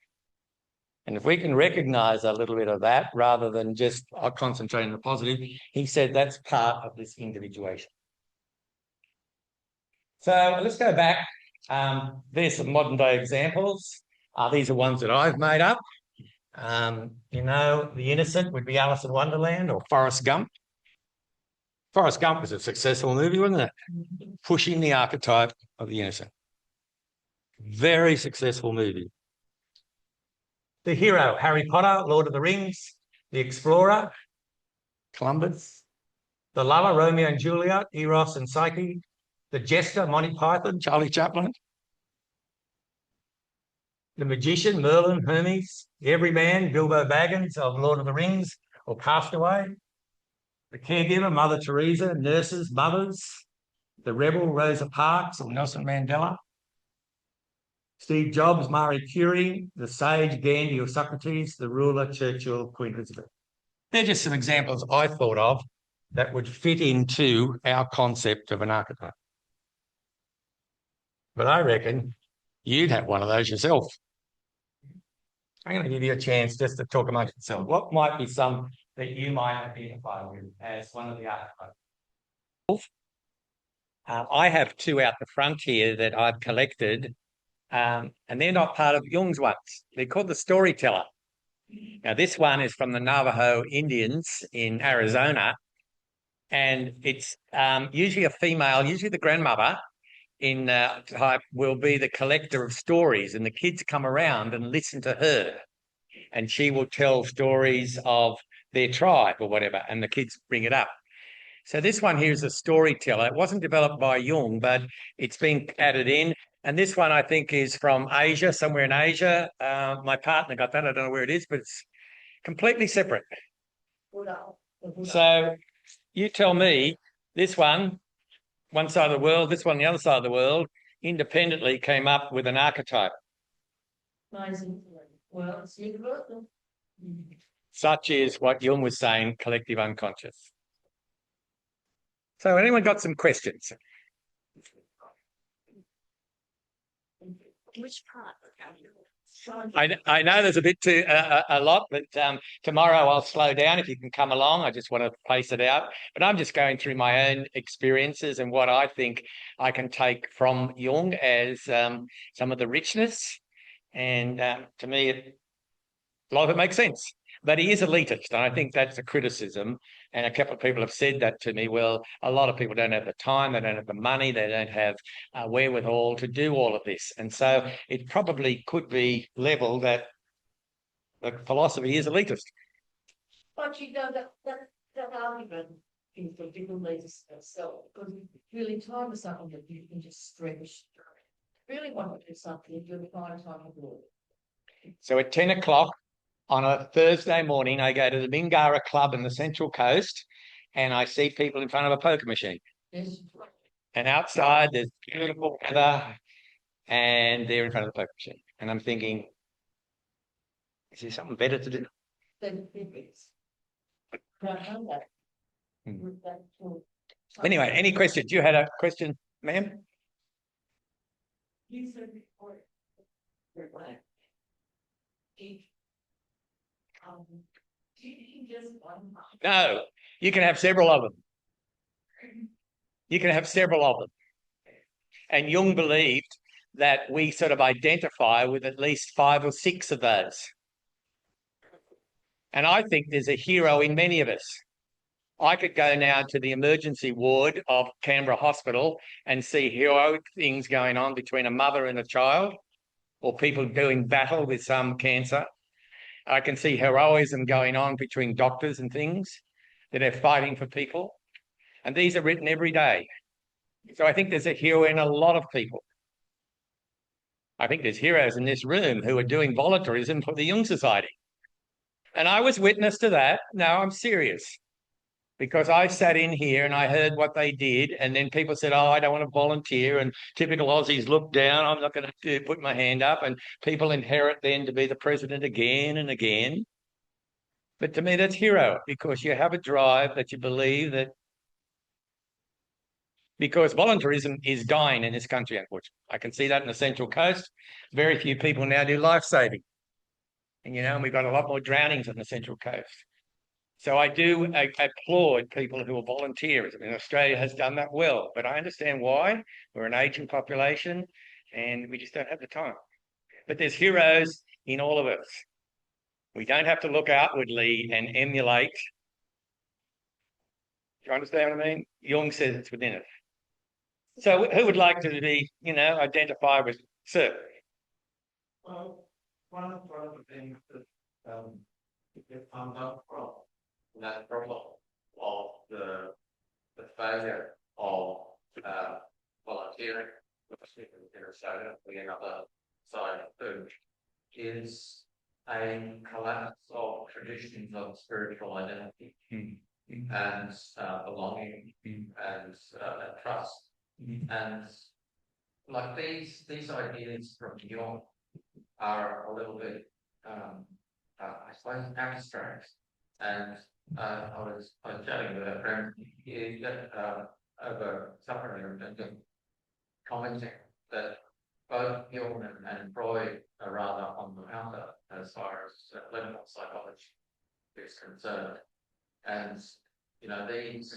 And if we can recognize a little bit of that rather than just concentrate on the positive, he said that's part of this individuation. So let's go back. There's some modern day examples. These are ones that I've made up. You know, the innocent would be Alice in Wonderland or Forrest Gump. Forrest Gump was a successful movie, wasn't it? Pushing the archetype of the innocent. Very successful movie. The hero, Harry Potter, Lord of the Rings. The explorer, Columbus. The lover, Romeo and Juliet, Eros and Psyche. The jester, Monty Python, Charlie Chaplin. The magician, Merlin, Hermes. The everyman, Bilbo Baggins of Lord of the Rings or Castaway. The caregiver, Mother Teresa, nurses, mothers. The rebel, Rosa Parks or Nelson Mandela. Steve Jobs, Marie Curie. The sage, Gandhi or Socrates. The ruler, Churchill, Queen Elizabeth. They're just some examples I thought of that would fit into our concept of an archetype. But I reckon you'd have one of those yourself. I'm going to give you a chance just to talk amongst yourself. What might be some that you might identify with as one of the archetypes? I have two out the front here that I've collected, and they're not part of Jung's ones. They're called the storyteller. Now, this one is from the Navajo Indians in Arizona, and it's usually a female, usually the grandmother in type will be the collector of stories, and the kids come around and listen to her, and she will tell stories of their tribe or whatever, and the kids bring it up. So this one here is a storyteller. It wasn't developed by Jung, but it's been added in. And this one, I think, is from Asia, somewhere in Asia. My partner got that. I don't know where it is, but it's completely separate. So you tell me, this one side of the world, this one the other side of the world, independently came up with an archetype. Well, it's universal. Such is what Jung was saying, collective unconscious. So anyone got some questions? Which part? I know there's a bit too a lot, but tomorrow I'll slow down if you can come along. I just want to pace it out. But I'm just going through my own experiences and what I think I can take from Jung as some of the richness. And to me, a lot of it makes sense. But he is elitist, and I think that's a criticism. And a couple of people have said that to me. Well, a lot of people don't have the time, they don't have the money, they don't have wherewithal to do all of this. And so it probably could be levelled that the philosophy is elitist. But you know, that argument is for different reasons itself, because really time is something that you can just stretch. Really want to do something, you're trying to do it. So at 10 o'clock, on a Thursday morning, I go to the Mingara Club in the Central Coast and I see people in front of a poker machine. Yes. And outside, there's beautiful weather and they're in front of the poker machine. And I'm thinking, is there something better to do? Then it's. Right, I know that. Hmm. With that tool. Anyway, any questions? You had a question, ma'am? You said before. Do you just one? No, you can have several of them. You can have several of them. And Jung believed that we sort of identify with at least 5 or 6 of those. And I think there's a hero in many of us. I could go now to the emergency ward of Canberra Hospital and see heroic things going on between a mother and a child, or people doing battle with some cancer. I can see heroism going on between doctors and things that are fighting for people. And these are written every day. So I think there's a hero in a lot of people. I think there's heroes in this room who are doing voluntarism for the Jung Society. And I was witness to that. No, I'm serious. Because I sat in here and I heard what they did, and then people said, oh, I don't want to volunteer, and typical Aussies look down, I'm not going to put my hand up, and people inherit then to be the president again and again. But to me, that's hero, because you have a drive that you believe that, because voluntarism is dying in this country, unfortunately. I can see that in the Central Coast. Very few people now do life-saving. And, you know, we've got a lot more drownings on the Central Coast. So I do applaud people who are volunteers. I mean, Australia has done that well, but I understand why. We're an aging population and we just don't have the time. But there's heroes in all of us. We don't have to look outwardly and emulate. Do you understand what I mean? Jung says it's within us. So who would like to be, you know, identify with Sir? Well, one of the things that comes up from that problem of the failure of volunteering, particularly in Australia, the other side of food, is a collapse of traditions of spiritual identity and belonging and trust. And like these ideas from Jung are a little bit, I suppose, abstract. And I was chatting with a friend over supper and commenting that both Jung and Freud are rather on the counter as far as clinical psychology is concerned. And, you know, this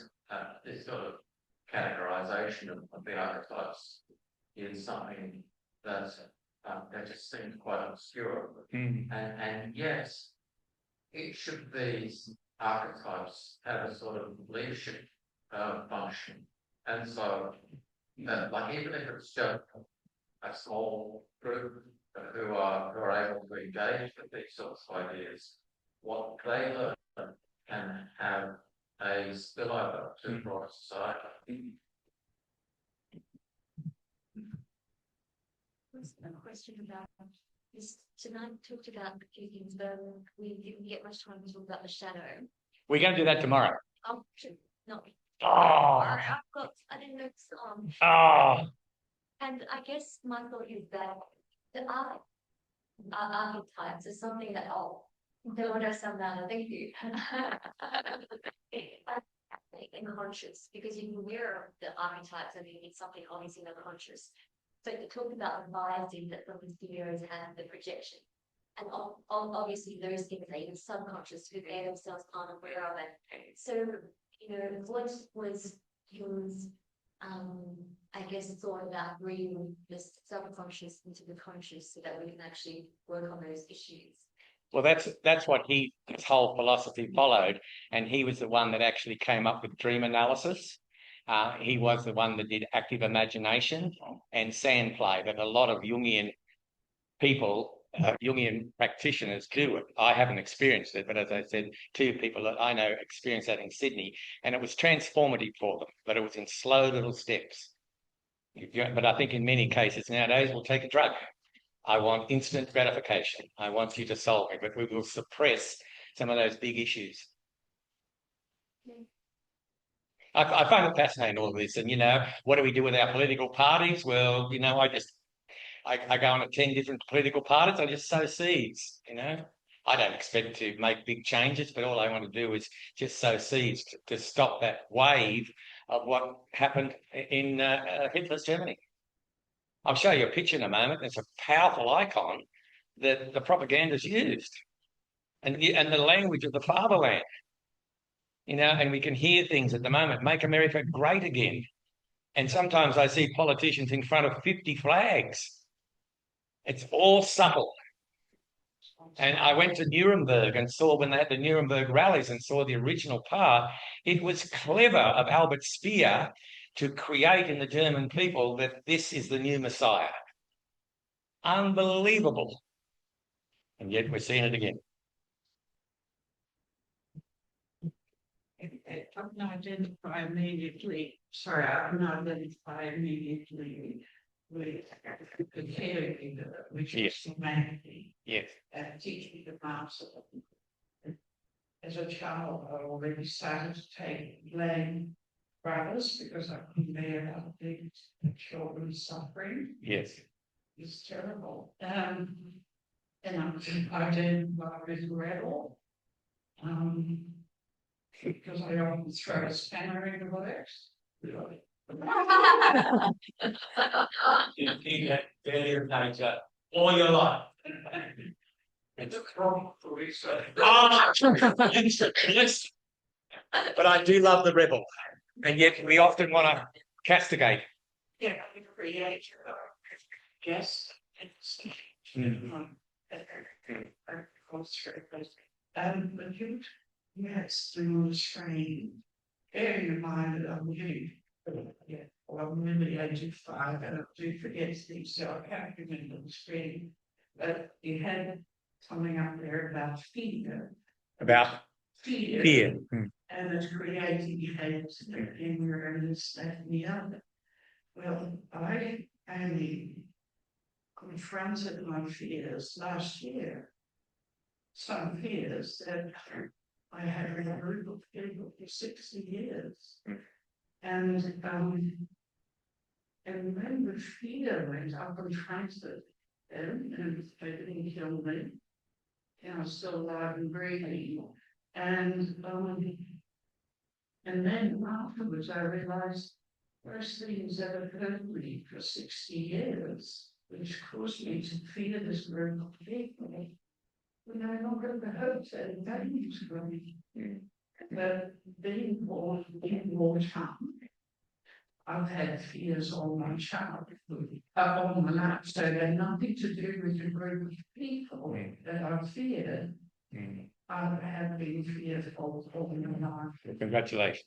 sort of categorization of the archetypes is something that just seems quite obscure. And yes, each of these archetypes have a sort of leadership function. And so, like, even if it's just a small group who are able to engage with these sorts of ideas, what they learn can have a spillover to broader society. A question about this. Tonight talked about a few things, but we didn't get much time to talk about the shadow. We're going to do that tomorrow. No. Oh. I didn't know it's on. Oh. And I guess my thought is that the archetypes is something that don't understand that. Thank you. In conscious, because you can aware of the archetypes, I mean, it's something obviously in the conscious. So to talk about the biases that from the studios and the projection. And obviously those things are even subconscious because they themselves aren't aware of it. So, you know, what was Jung's, I guess, thought about bringing the subconscious into the conscious so that we can actually work on those issues? Well, that's what his whole philosophy followed. And he was the one that actually came up with dream analysis. He was the one that did active imagination and sand play that a lot of Jungian people, Jungian practitioners do it. I haven't experienced it, but as I said, 2 people that I know experienced that in Sydney, and it was transformative for them, but it was in slow little steps. But I think in many cases nowadays we'll take a drug I want instant gratification. I want you to solve it, but we will suppress some of those big issues. I find it fascinating, all of this. And, what do we do with our political parties? Well, I go and attend different political parties. I just sow seeds, I don't expect to make big changes, but all I want to do is just sow seeds to stop that wave of what happened in Hitler's Germany. I'll show you a picture in a moment. It's a powerful icon that the propaganda's used, and the language of the fatherland. And we can hear things at the moment, make America great again. And sometimes I see politicians in front of 50 flags. It's all subtle. And I went to Nuremberg and saw when they had the Nuremberg rallies and saw the original part. It was clever of Albert Speer to create in the German people that this is the new Messiah. Unbelievable. And yet we're seeing it again. I can identify immediately with the caregiver, which is humanity. Yes. And teaching the master. As a child, I already started to take blame for others because I couldn't bear other things, the children suffering. Yes. It's terrible. And I identify with rebel. Because I often throw a spanner into works. You keep that failure of nature all your life. It's a problem for research. Yes. But I do love the rebel, and yet we often want to castigate. Yeah, we create guess but yes, through the training, bearing in mind that I'm new. Well, I'm nearly 85 and I do forget things, so I can't remember the screen. But you had something up there about fear. About fear. And it's creating behaviors in your own this, that, and the other. Well, I only confronted my fears last year. Some fears that I had been a group of people for 60 years. And when the fear went up and confronted them, and they didn't kill me, I was still alive and breathing. And then afterwards I realized worst things that had hurt me for 60 years, which caused me to fear this group of people. We're no longer the hopes and values for me. But being born in wartime, I've had fears all my childhood, all my life, so they had nothing to do with the group of people that I feared. I have been fearful all my life. Congratulations.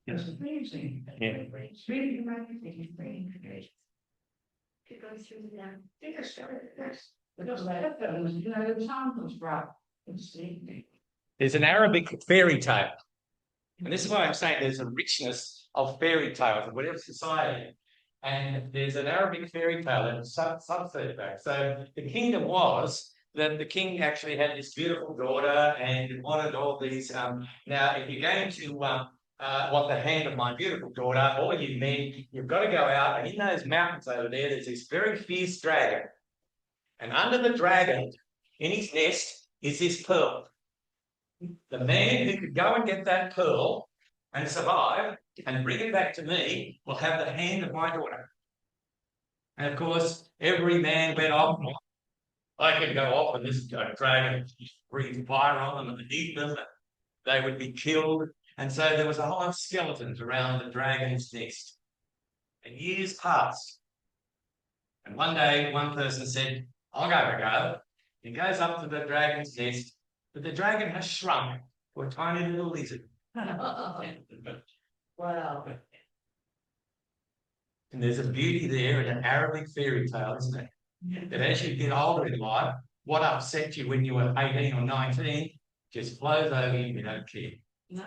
It's amazing. Yeah. It's really amazing. Could go through them. Yes. Because the time was right. There's an Arabic fairy tale. And this is why I'm saying there's a richness of fairy tales in whatever society. And there's an Arabic fairy tale and subset back. So the kingdom was that the king actually had this beautiful daughter and wanted all these. Now, if you're going to want the hand of my beautiful daughter, all you men, you've got to go out, and in those mountains over there, there's this very fierce dragon. And under the dragon, in his nest, is this pearl. The man who could go and get that pearl and survive and bring it back to me will have the hand of my daughter. And of course, every man went off. I could go off and this dragon breathe fire on them and eat them. They would be killed. And so there was a whole lot of skeletons around the dragon's nest. And years passed. And one day, one person said, I'll give it a go. He goes up to the dragon's nest, but the dragon has shrunk to a tiny little lizard. Wow. And there's a beauty there in an Arabic fairy tale, isn't it? That as you get older in life, what upset you when you were 18 or 19 just flows over you, you don't care. No.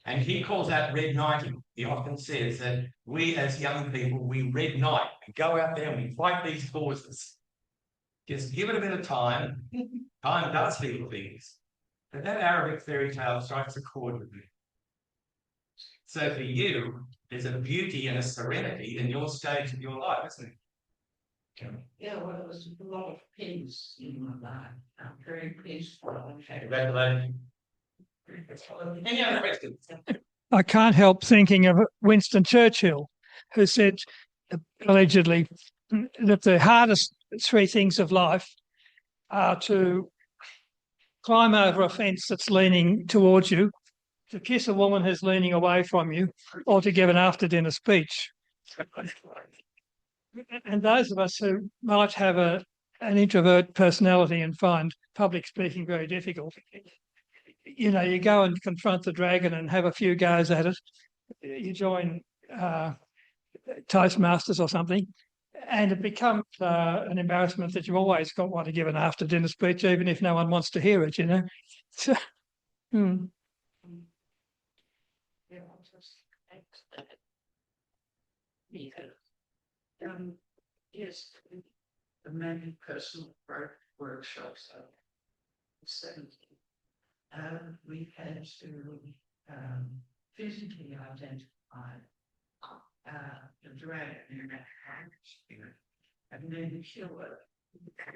And he calls that red knighting. He often says that we as young people, we red knight and go out there and we fight these causes. Just give it a bit of time. Time does heal things. But that Arabic fairy tale strikes a chord with me. So for you, there's a beauty and a serenity in your stage of your life, isn't it? Yeah, well, it was a lot of peace in my life. I'm very peaceful. Congratulations. Any other questions? I can't help thinking of Winston Churchill, who said allegedly that the hardest three things of life are to climb over a fence that's leaning towards you, to kiss a woman who's leaning away from you, or to give an after-dinner speech. And those of us who might have an introvert personality and find public speaking very difficult, you know, you go and confront the dragon and have a few goes at it. You join Toastmasters or something, and it becomes an embarrassment that you've always got one to give an after-dinner speech, even if no one wants to hear it, you know. So, Yes, the many personal growth workshops are 70. We had to physically identify the dragon in that house, and then the killer.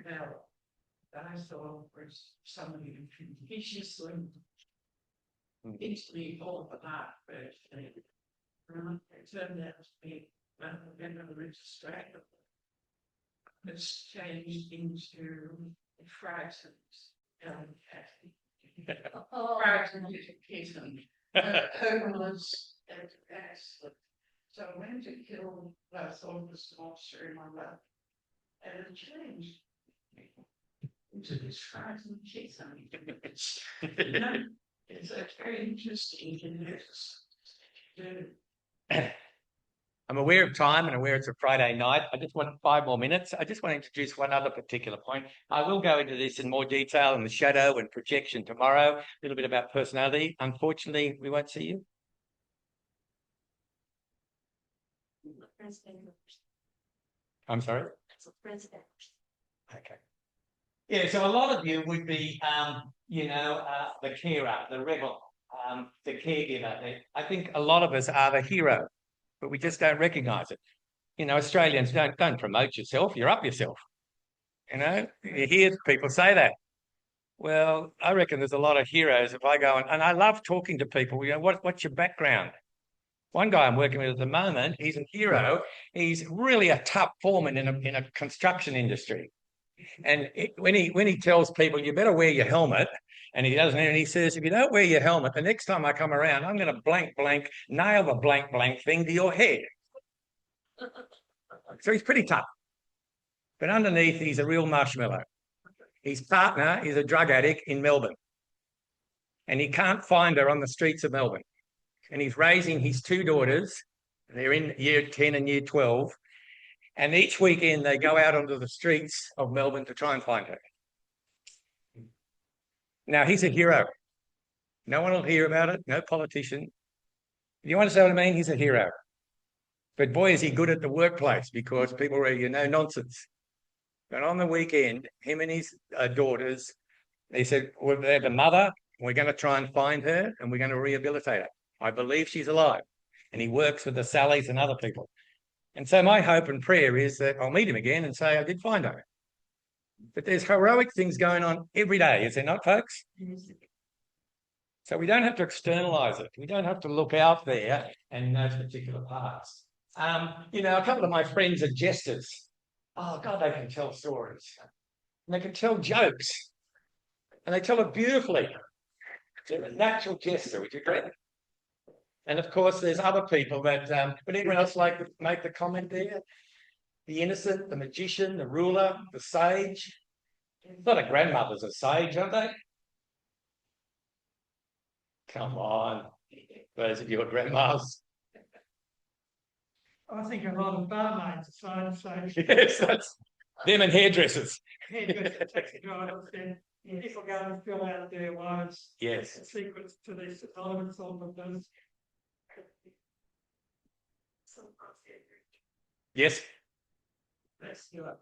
Now, I thought was somebody who can viciously easily hold the heart, but it turned out to be another distracted. It's changed into frightened frightened kitten, homeless and asleep. So I went to kill what I thought was the monster in my life, and it changed into this frightened kitten. It's a very interesting exercise. I'm aware of time and aware it's a Friday night. I just want 5 more minutes. I just want to introduce one other particular point. I will go into this in more detail in the shadow and projection tomorrow, a little bit about personality. Unfortunately, we won't see you. I'm sorry? Okay. Yeah, so a lot of you would be, the carer, the rebel, the caregiver. I think a lot of us are the hero, but we just don't recognise it. You know, Australians don't promote yourself, you're up yourself. You know, you hear people say that. Well, I reckon there's a lot of heroes. If I go and I love talking to people, you know, what's your background? One guy I'm working with at the moment, he's a hero. He's really a tough foreman in a construction industry. And when he tells people, you better wear your helmet, and he doesn't, and he says, if you don't wear your helmet, the next time I come around, I'm going to blank, nail the blank thing to your head. So he's pretty tough. But underneath, he's a real marshmallow. His partner is a drug addict in Melbourne. And he can't find her on the streets of Melbourne. And he's raising his 2 daughters. They're in year 10 and year 12. And each weekend they go out onto the streets of Melbourne to try and find her. Now, he's a hero. No one will hear about it, no politician. You understand what I mean? He's a hero. But boy, is he good at the workplace, because people are, nonsense. But on the weekend, him and his daughters, they said, well, they're the mother, we're going to try and find her and we're going to rehabilitate her. I believe she's alive. And he works with the Sallys and other people. And so my hope and prayer is that I'll meet him again and say, I did find her. But there's heroic things going on every day, is there not, folks? So we don't have to externalise it. We don't have to look out there and those particular parts. A couple of my friends are jesters. Oh, God, they can tell stories. And they can tell jokes. And they tell it beautifully. They're a natural jester, would you agree? And of course, there's other people that, would anyone else like to make the comment there? The innocent, the magician, the ruler, the sage. A lot of grandmothers are sage, aren't they? Come on, those of you are grandmas. I think a lot of barmaids are sage. Yes, that's them and hairdressers. Hairdressers, taxi drivers, and people go and fill out their wives' secrets to these elements of those. Yes. That's your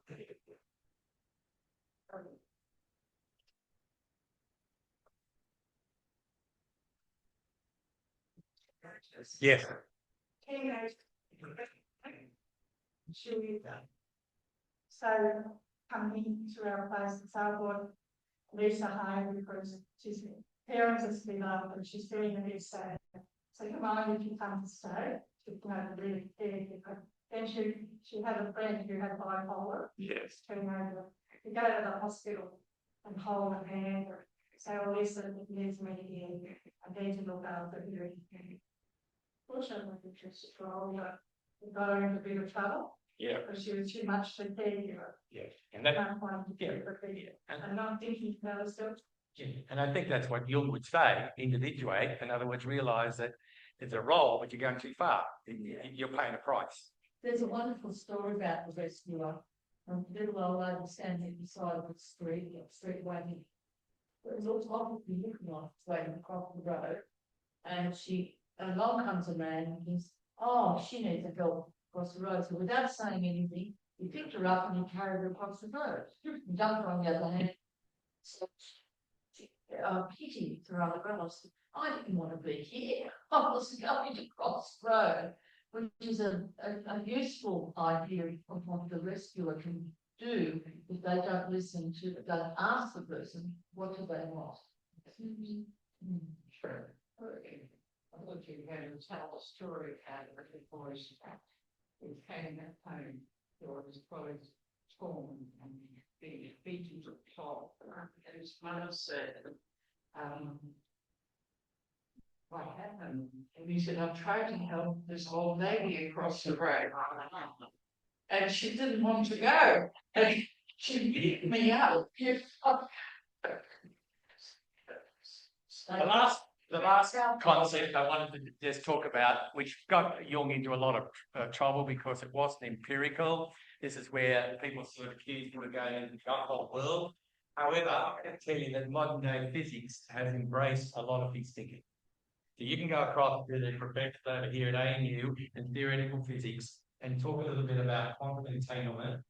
Yes. So coming to our place in Southwood, Lisa High, because she's parents have been up and she's feeling a bit sad. So come on, if you come to stay, she's going to really care. Then she had a friend who had bipolar. Yes. Turn over, to go to the hospital and hold her hand or say, oh, Lisa, it needs me here. I need to look after her. Fortunately, she's older. We got her into a bit of trouble. Yeah. Because she was too much to caregiver. Yeah. And that, And not thinking about herself. yeah. And I think that's what Jung would say, individuate. In other words, realise that there's a role, but you're going too far. You're paying a price. There's a wonderful story about the rescuer. A little old lady standing beside the street waiting. It was all probably looking like it's waiting across the road. And along comes a man and he's, oh, she needs a help across the road. So without saying anything, he picked her up and he carried her across the road. He dumped her on the other hand. So pity for other girls. I didn't want to be here. I was going to cross the road, which is a useful idea of what the rescuer can do if they don't listen to, don't ask the person, what do they want? Sure. I thought you were going to tell a story out of the boys. It came at home. There was probably torn and being beaten to pulp. And his mother said, what happened? And he said, I tried to help this old lady across the road. And she didn't want to go. And she beat me up. The last concept I wanted to just talk about, which got Jung into a lot of trouble because it wasn't empirical. This is where people sort of accuse him of going into the alcohol world. However, I can tell you that modern day physics has embraced a lot of his thinking. So you can go across to the professors over here at ANU and theoretical physics and talk a little bit about quantum entanglement,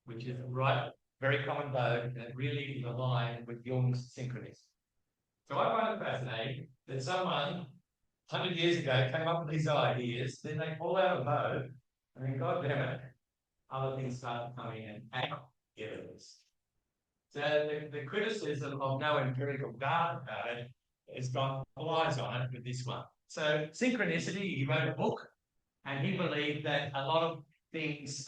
which is very common vogue, and it really is aligned with Jung's synchronicity. So I find it fascinating that someone 100 years ago came up with these ideas, then they fall out of mode, and then, God damn it, other things start coming in and evidence. So the criticism of no empirical data about it has got eyes on it with this one. So synchronicity, he wrote a book, and he believed that a lot of things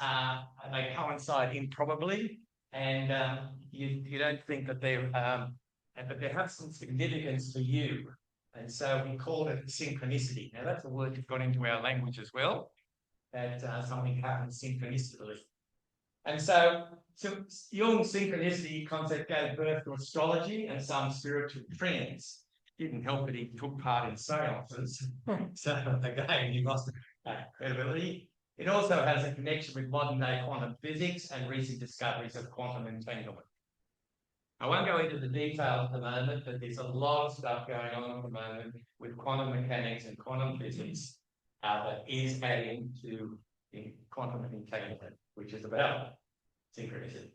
they coincide improbably, and you don't think that they're but they have some significance for you. And so we call it synchronicity. Now that's a word that got into our language as well, that something happens synchronistically. And so Jung's synchronicity concept gave birth to astrology and some spiritual trends. Didn't help that he took part in seances. So again, he lost credibility. It also has a connection with modern day quantum physics and recent discoveries of quantum entanglement. I won't go into the details at the moment, but there's a lot of stuff going on at the moment with quantum mechanics and quantum physics that is adding to the quantum entanglement, which is about synchronicity.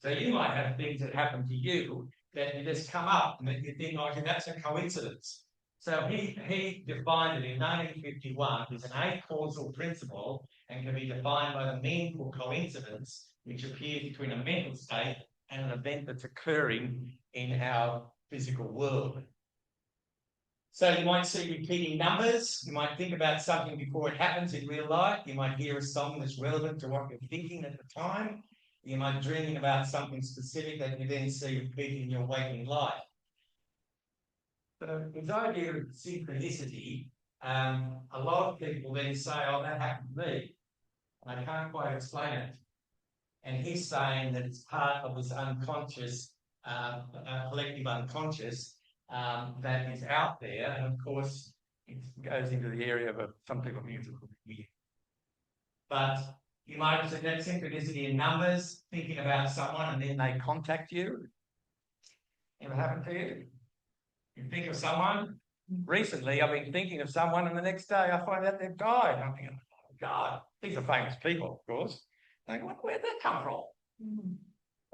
So you might have things that happen to you that you just come up and you think, oh, that's a coincidence. So he defined it in 1951 as an acausal principle and can be defined by the meaningful coincidence which appears between a mental state and an event that's occurring in our physical world. So you might see repeating numbers. You might think about something before it happens in real life. You might hear a song that's relevant to what you're thinking at the time. You might dream about something specific that you then see repeated in your waking life. So his idea of synchronicity, a lot of people then say, oh, that happened to me. And I can't quite explain it. And he's saying that it's part of this unconscious, collective unconscious that is out there. And of course, it goes into the area of some people musical weird. But you might have that synchronicity in numbers, thinking about someone and then they contact you. Ever happened to you? You think of someone. Recently, I've been thinking of someone and the next day I find out they've died. I'm thinking, oh God, these are famous people, of course. Like, where'd that come from?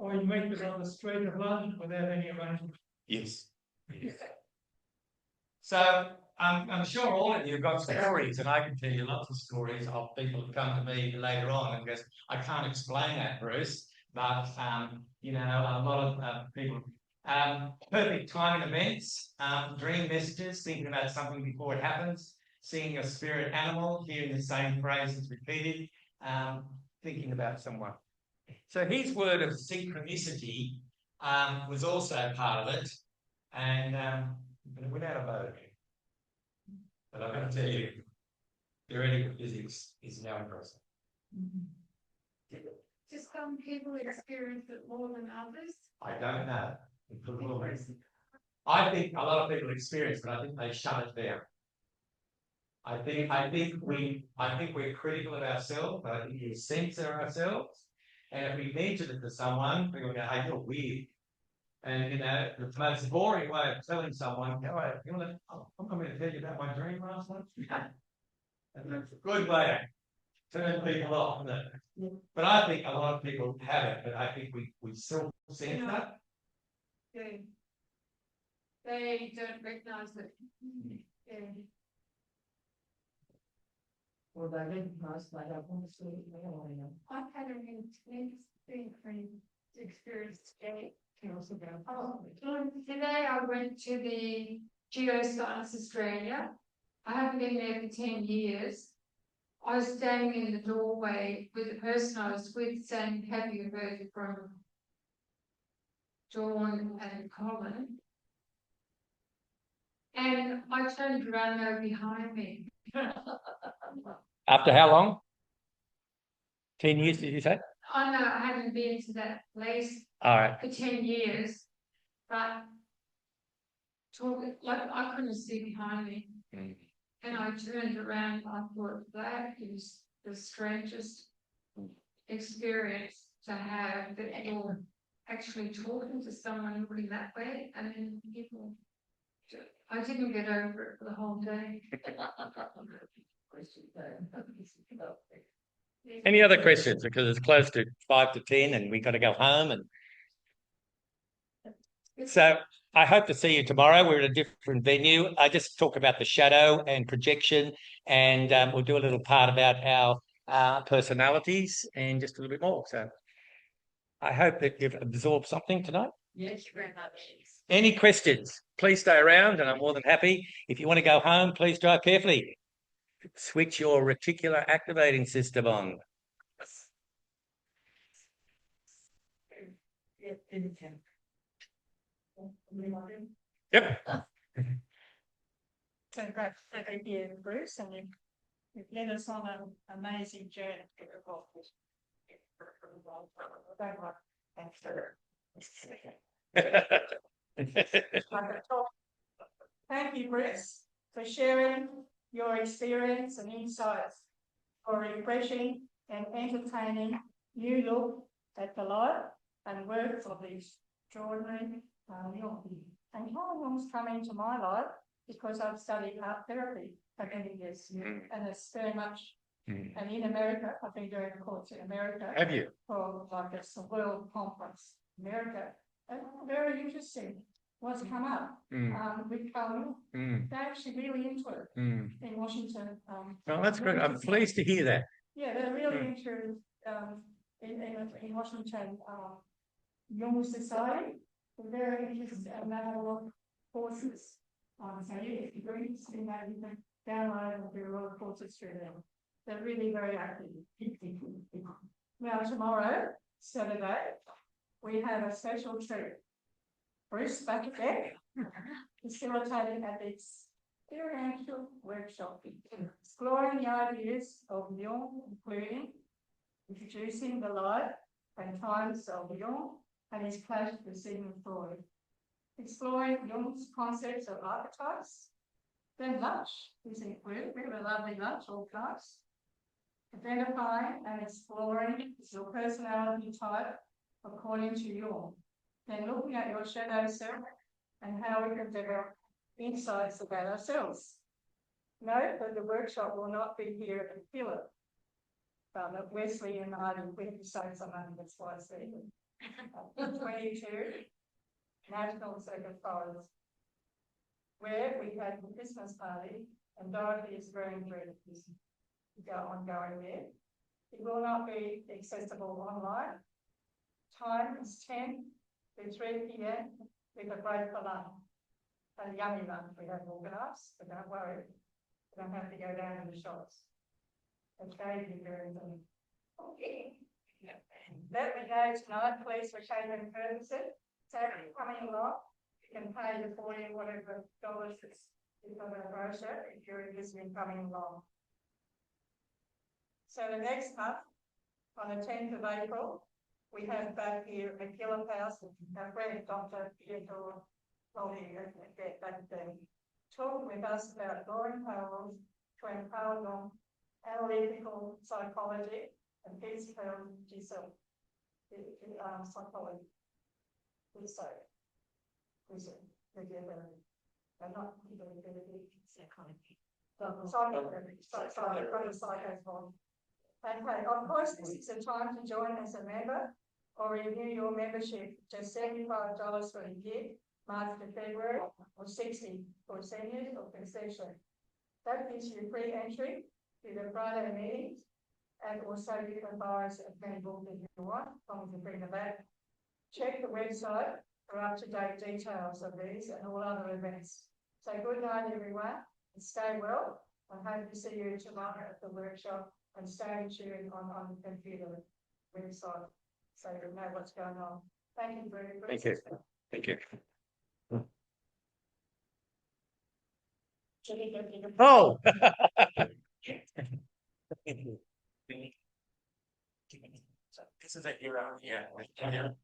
Or you meet them on the street of London without any arrangement. Yes. So I'm sure all of you have got stories, and I can tell you lots of stories of people who come to me later on and goes, I can't explain that, Bruce, but you know, a lot of people. Perfect timing events, dream messages, thinking about something before it happens, seeing a spirit animal, hearing the same phrases repeated, thinking about someone. So his word of synchronicity was also part of it, and but it went out of vogue. But I'm going to tell you, theoretical physics is now impressive. Do some people experience it more than others? I don't know. I think a lot of people experience, but I think they shut it down. I think we're critical of ourselves, but I think we censor ourselves. And if we mention it to someone, people go, "Hey, you're weird." And you know, the most boring way of telling someone, I'm going to tell you about my dream last night. And that's a good way to turn people off, isn't it? But I think a lot of people have it, but I think we still censor that. They don't recognise it. Yeah. Or they recognise they don't want to see it now. I've had an intense experience today. Today I went to the Geoscience Australia. I haven't been there for 10 years. I was standing in the doorway with the person I was with saying, "Have you heard from Dawn and Colin?" And I turned around, they were behind me. After how long? 10 years, did you say? I know I hadn't been to that place All right. for 10 years, but I couldn't see behind me. And I turned around, I thought that is the strangest experience to have, that you're actually talking to someone really that way, and then people, I didn't get over it for the whole day. Any other questions? Because it's close to 5 to 10 and we've got to go home. And so I hope to see you tomorrow. We're at a different venue. I just talk about the shadow and projection, and we'll do a little part about our personalities and just a little bit more. So I hope that you've absorbed something tonight. Thank you very much. Any questions? Please stay around and I'm more than happy. If you want to go home, please drive carefully. Switch your reticular activating system on. Yep. So great to be here, Bruce, and you've led us on an amazing journey. Thank you, Bruce, for sharing your experience and insights, for refreshing and entertaining new look at the life and work of the extraordinary Jung. And Jung's come into my life because I've studied art therapy for many years, and it's very much. And in America, I've been doing a course in America. Have you? For like it's a world conference, America. And very interesting. What's come up with Colin. They're actually really into it in Washington. Well, that's good. I'm pleased to hear that. Yeah, they're really into in Washington Jung Society. They're very interested in that lot of courses. So yeah, if you're interested in that, you can download and do a lot of courses through them. They're really very active. Now tomorrow, Saturday, we have a special treat. Bruce back again, facilitating at the experiential workshop, exploring the ideas of Jung, including introducing the life and times of Jung and his clash with Sigmund Freud, exploring Jung's concepts of archetypes, then lunch is included. We have a lovely lunch, all class. Identifying and exploring your personality type according to Jung. Then looking at your shadow self and how we can develop insights about ourselves. Note that the workshop will not be here at the pillar, but that Wesley and I will be saying something that's why it's there. 22, National Circus Forest, where we had the Christmas party and Dorothy is wearing drinkies. Going there. It will not be accessible online. Time is 10 to 3 p.m. with a break for lunch. A yummy lunch we have organised, so don't worry. You don't have to go down to the shops. Okay, you're very good. Okay. Let me know tonight, please, for catering purposes. So if you're coming along, you can pay the 40 or whatever dollars is on the brochure if you're interested in coming along. So the next month, on the 10th of April, we have back here at Gillip House, our friend Dr. Theodore Lolly, talking with us about drawing parallels to empower analytical psychology and physical psychology. Psychology. Okay, of course, this is a time to join as a member or renew your membership. Just $75 for a year, March to February, or $60 for seniors or concession. That gives you free entry to the Friday meetings, and also you can buy as many books as you want, as long as you bring them back. Check the website for up-to-date details of these and all other events. So good night, everyone, and stay well. I hope to see you tomorrow at the workshop. And stay tuned on the computer website so you know what's going on. Thank you very much. Thank you. Thank you. Oh. This is a hero. Yeah. Thank you.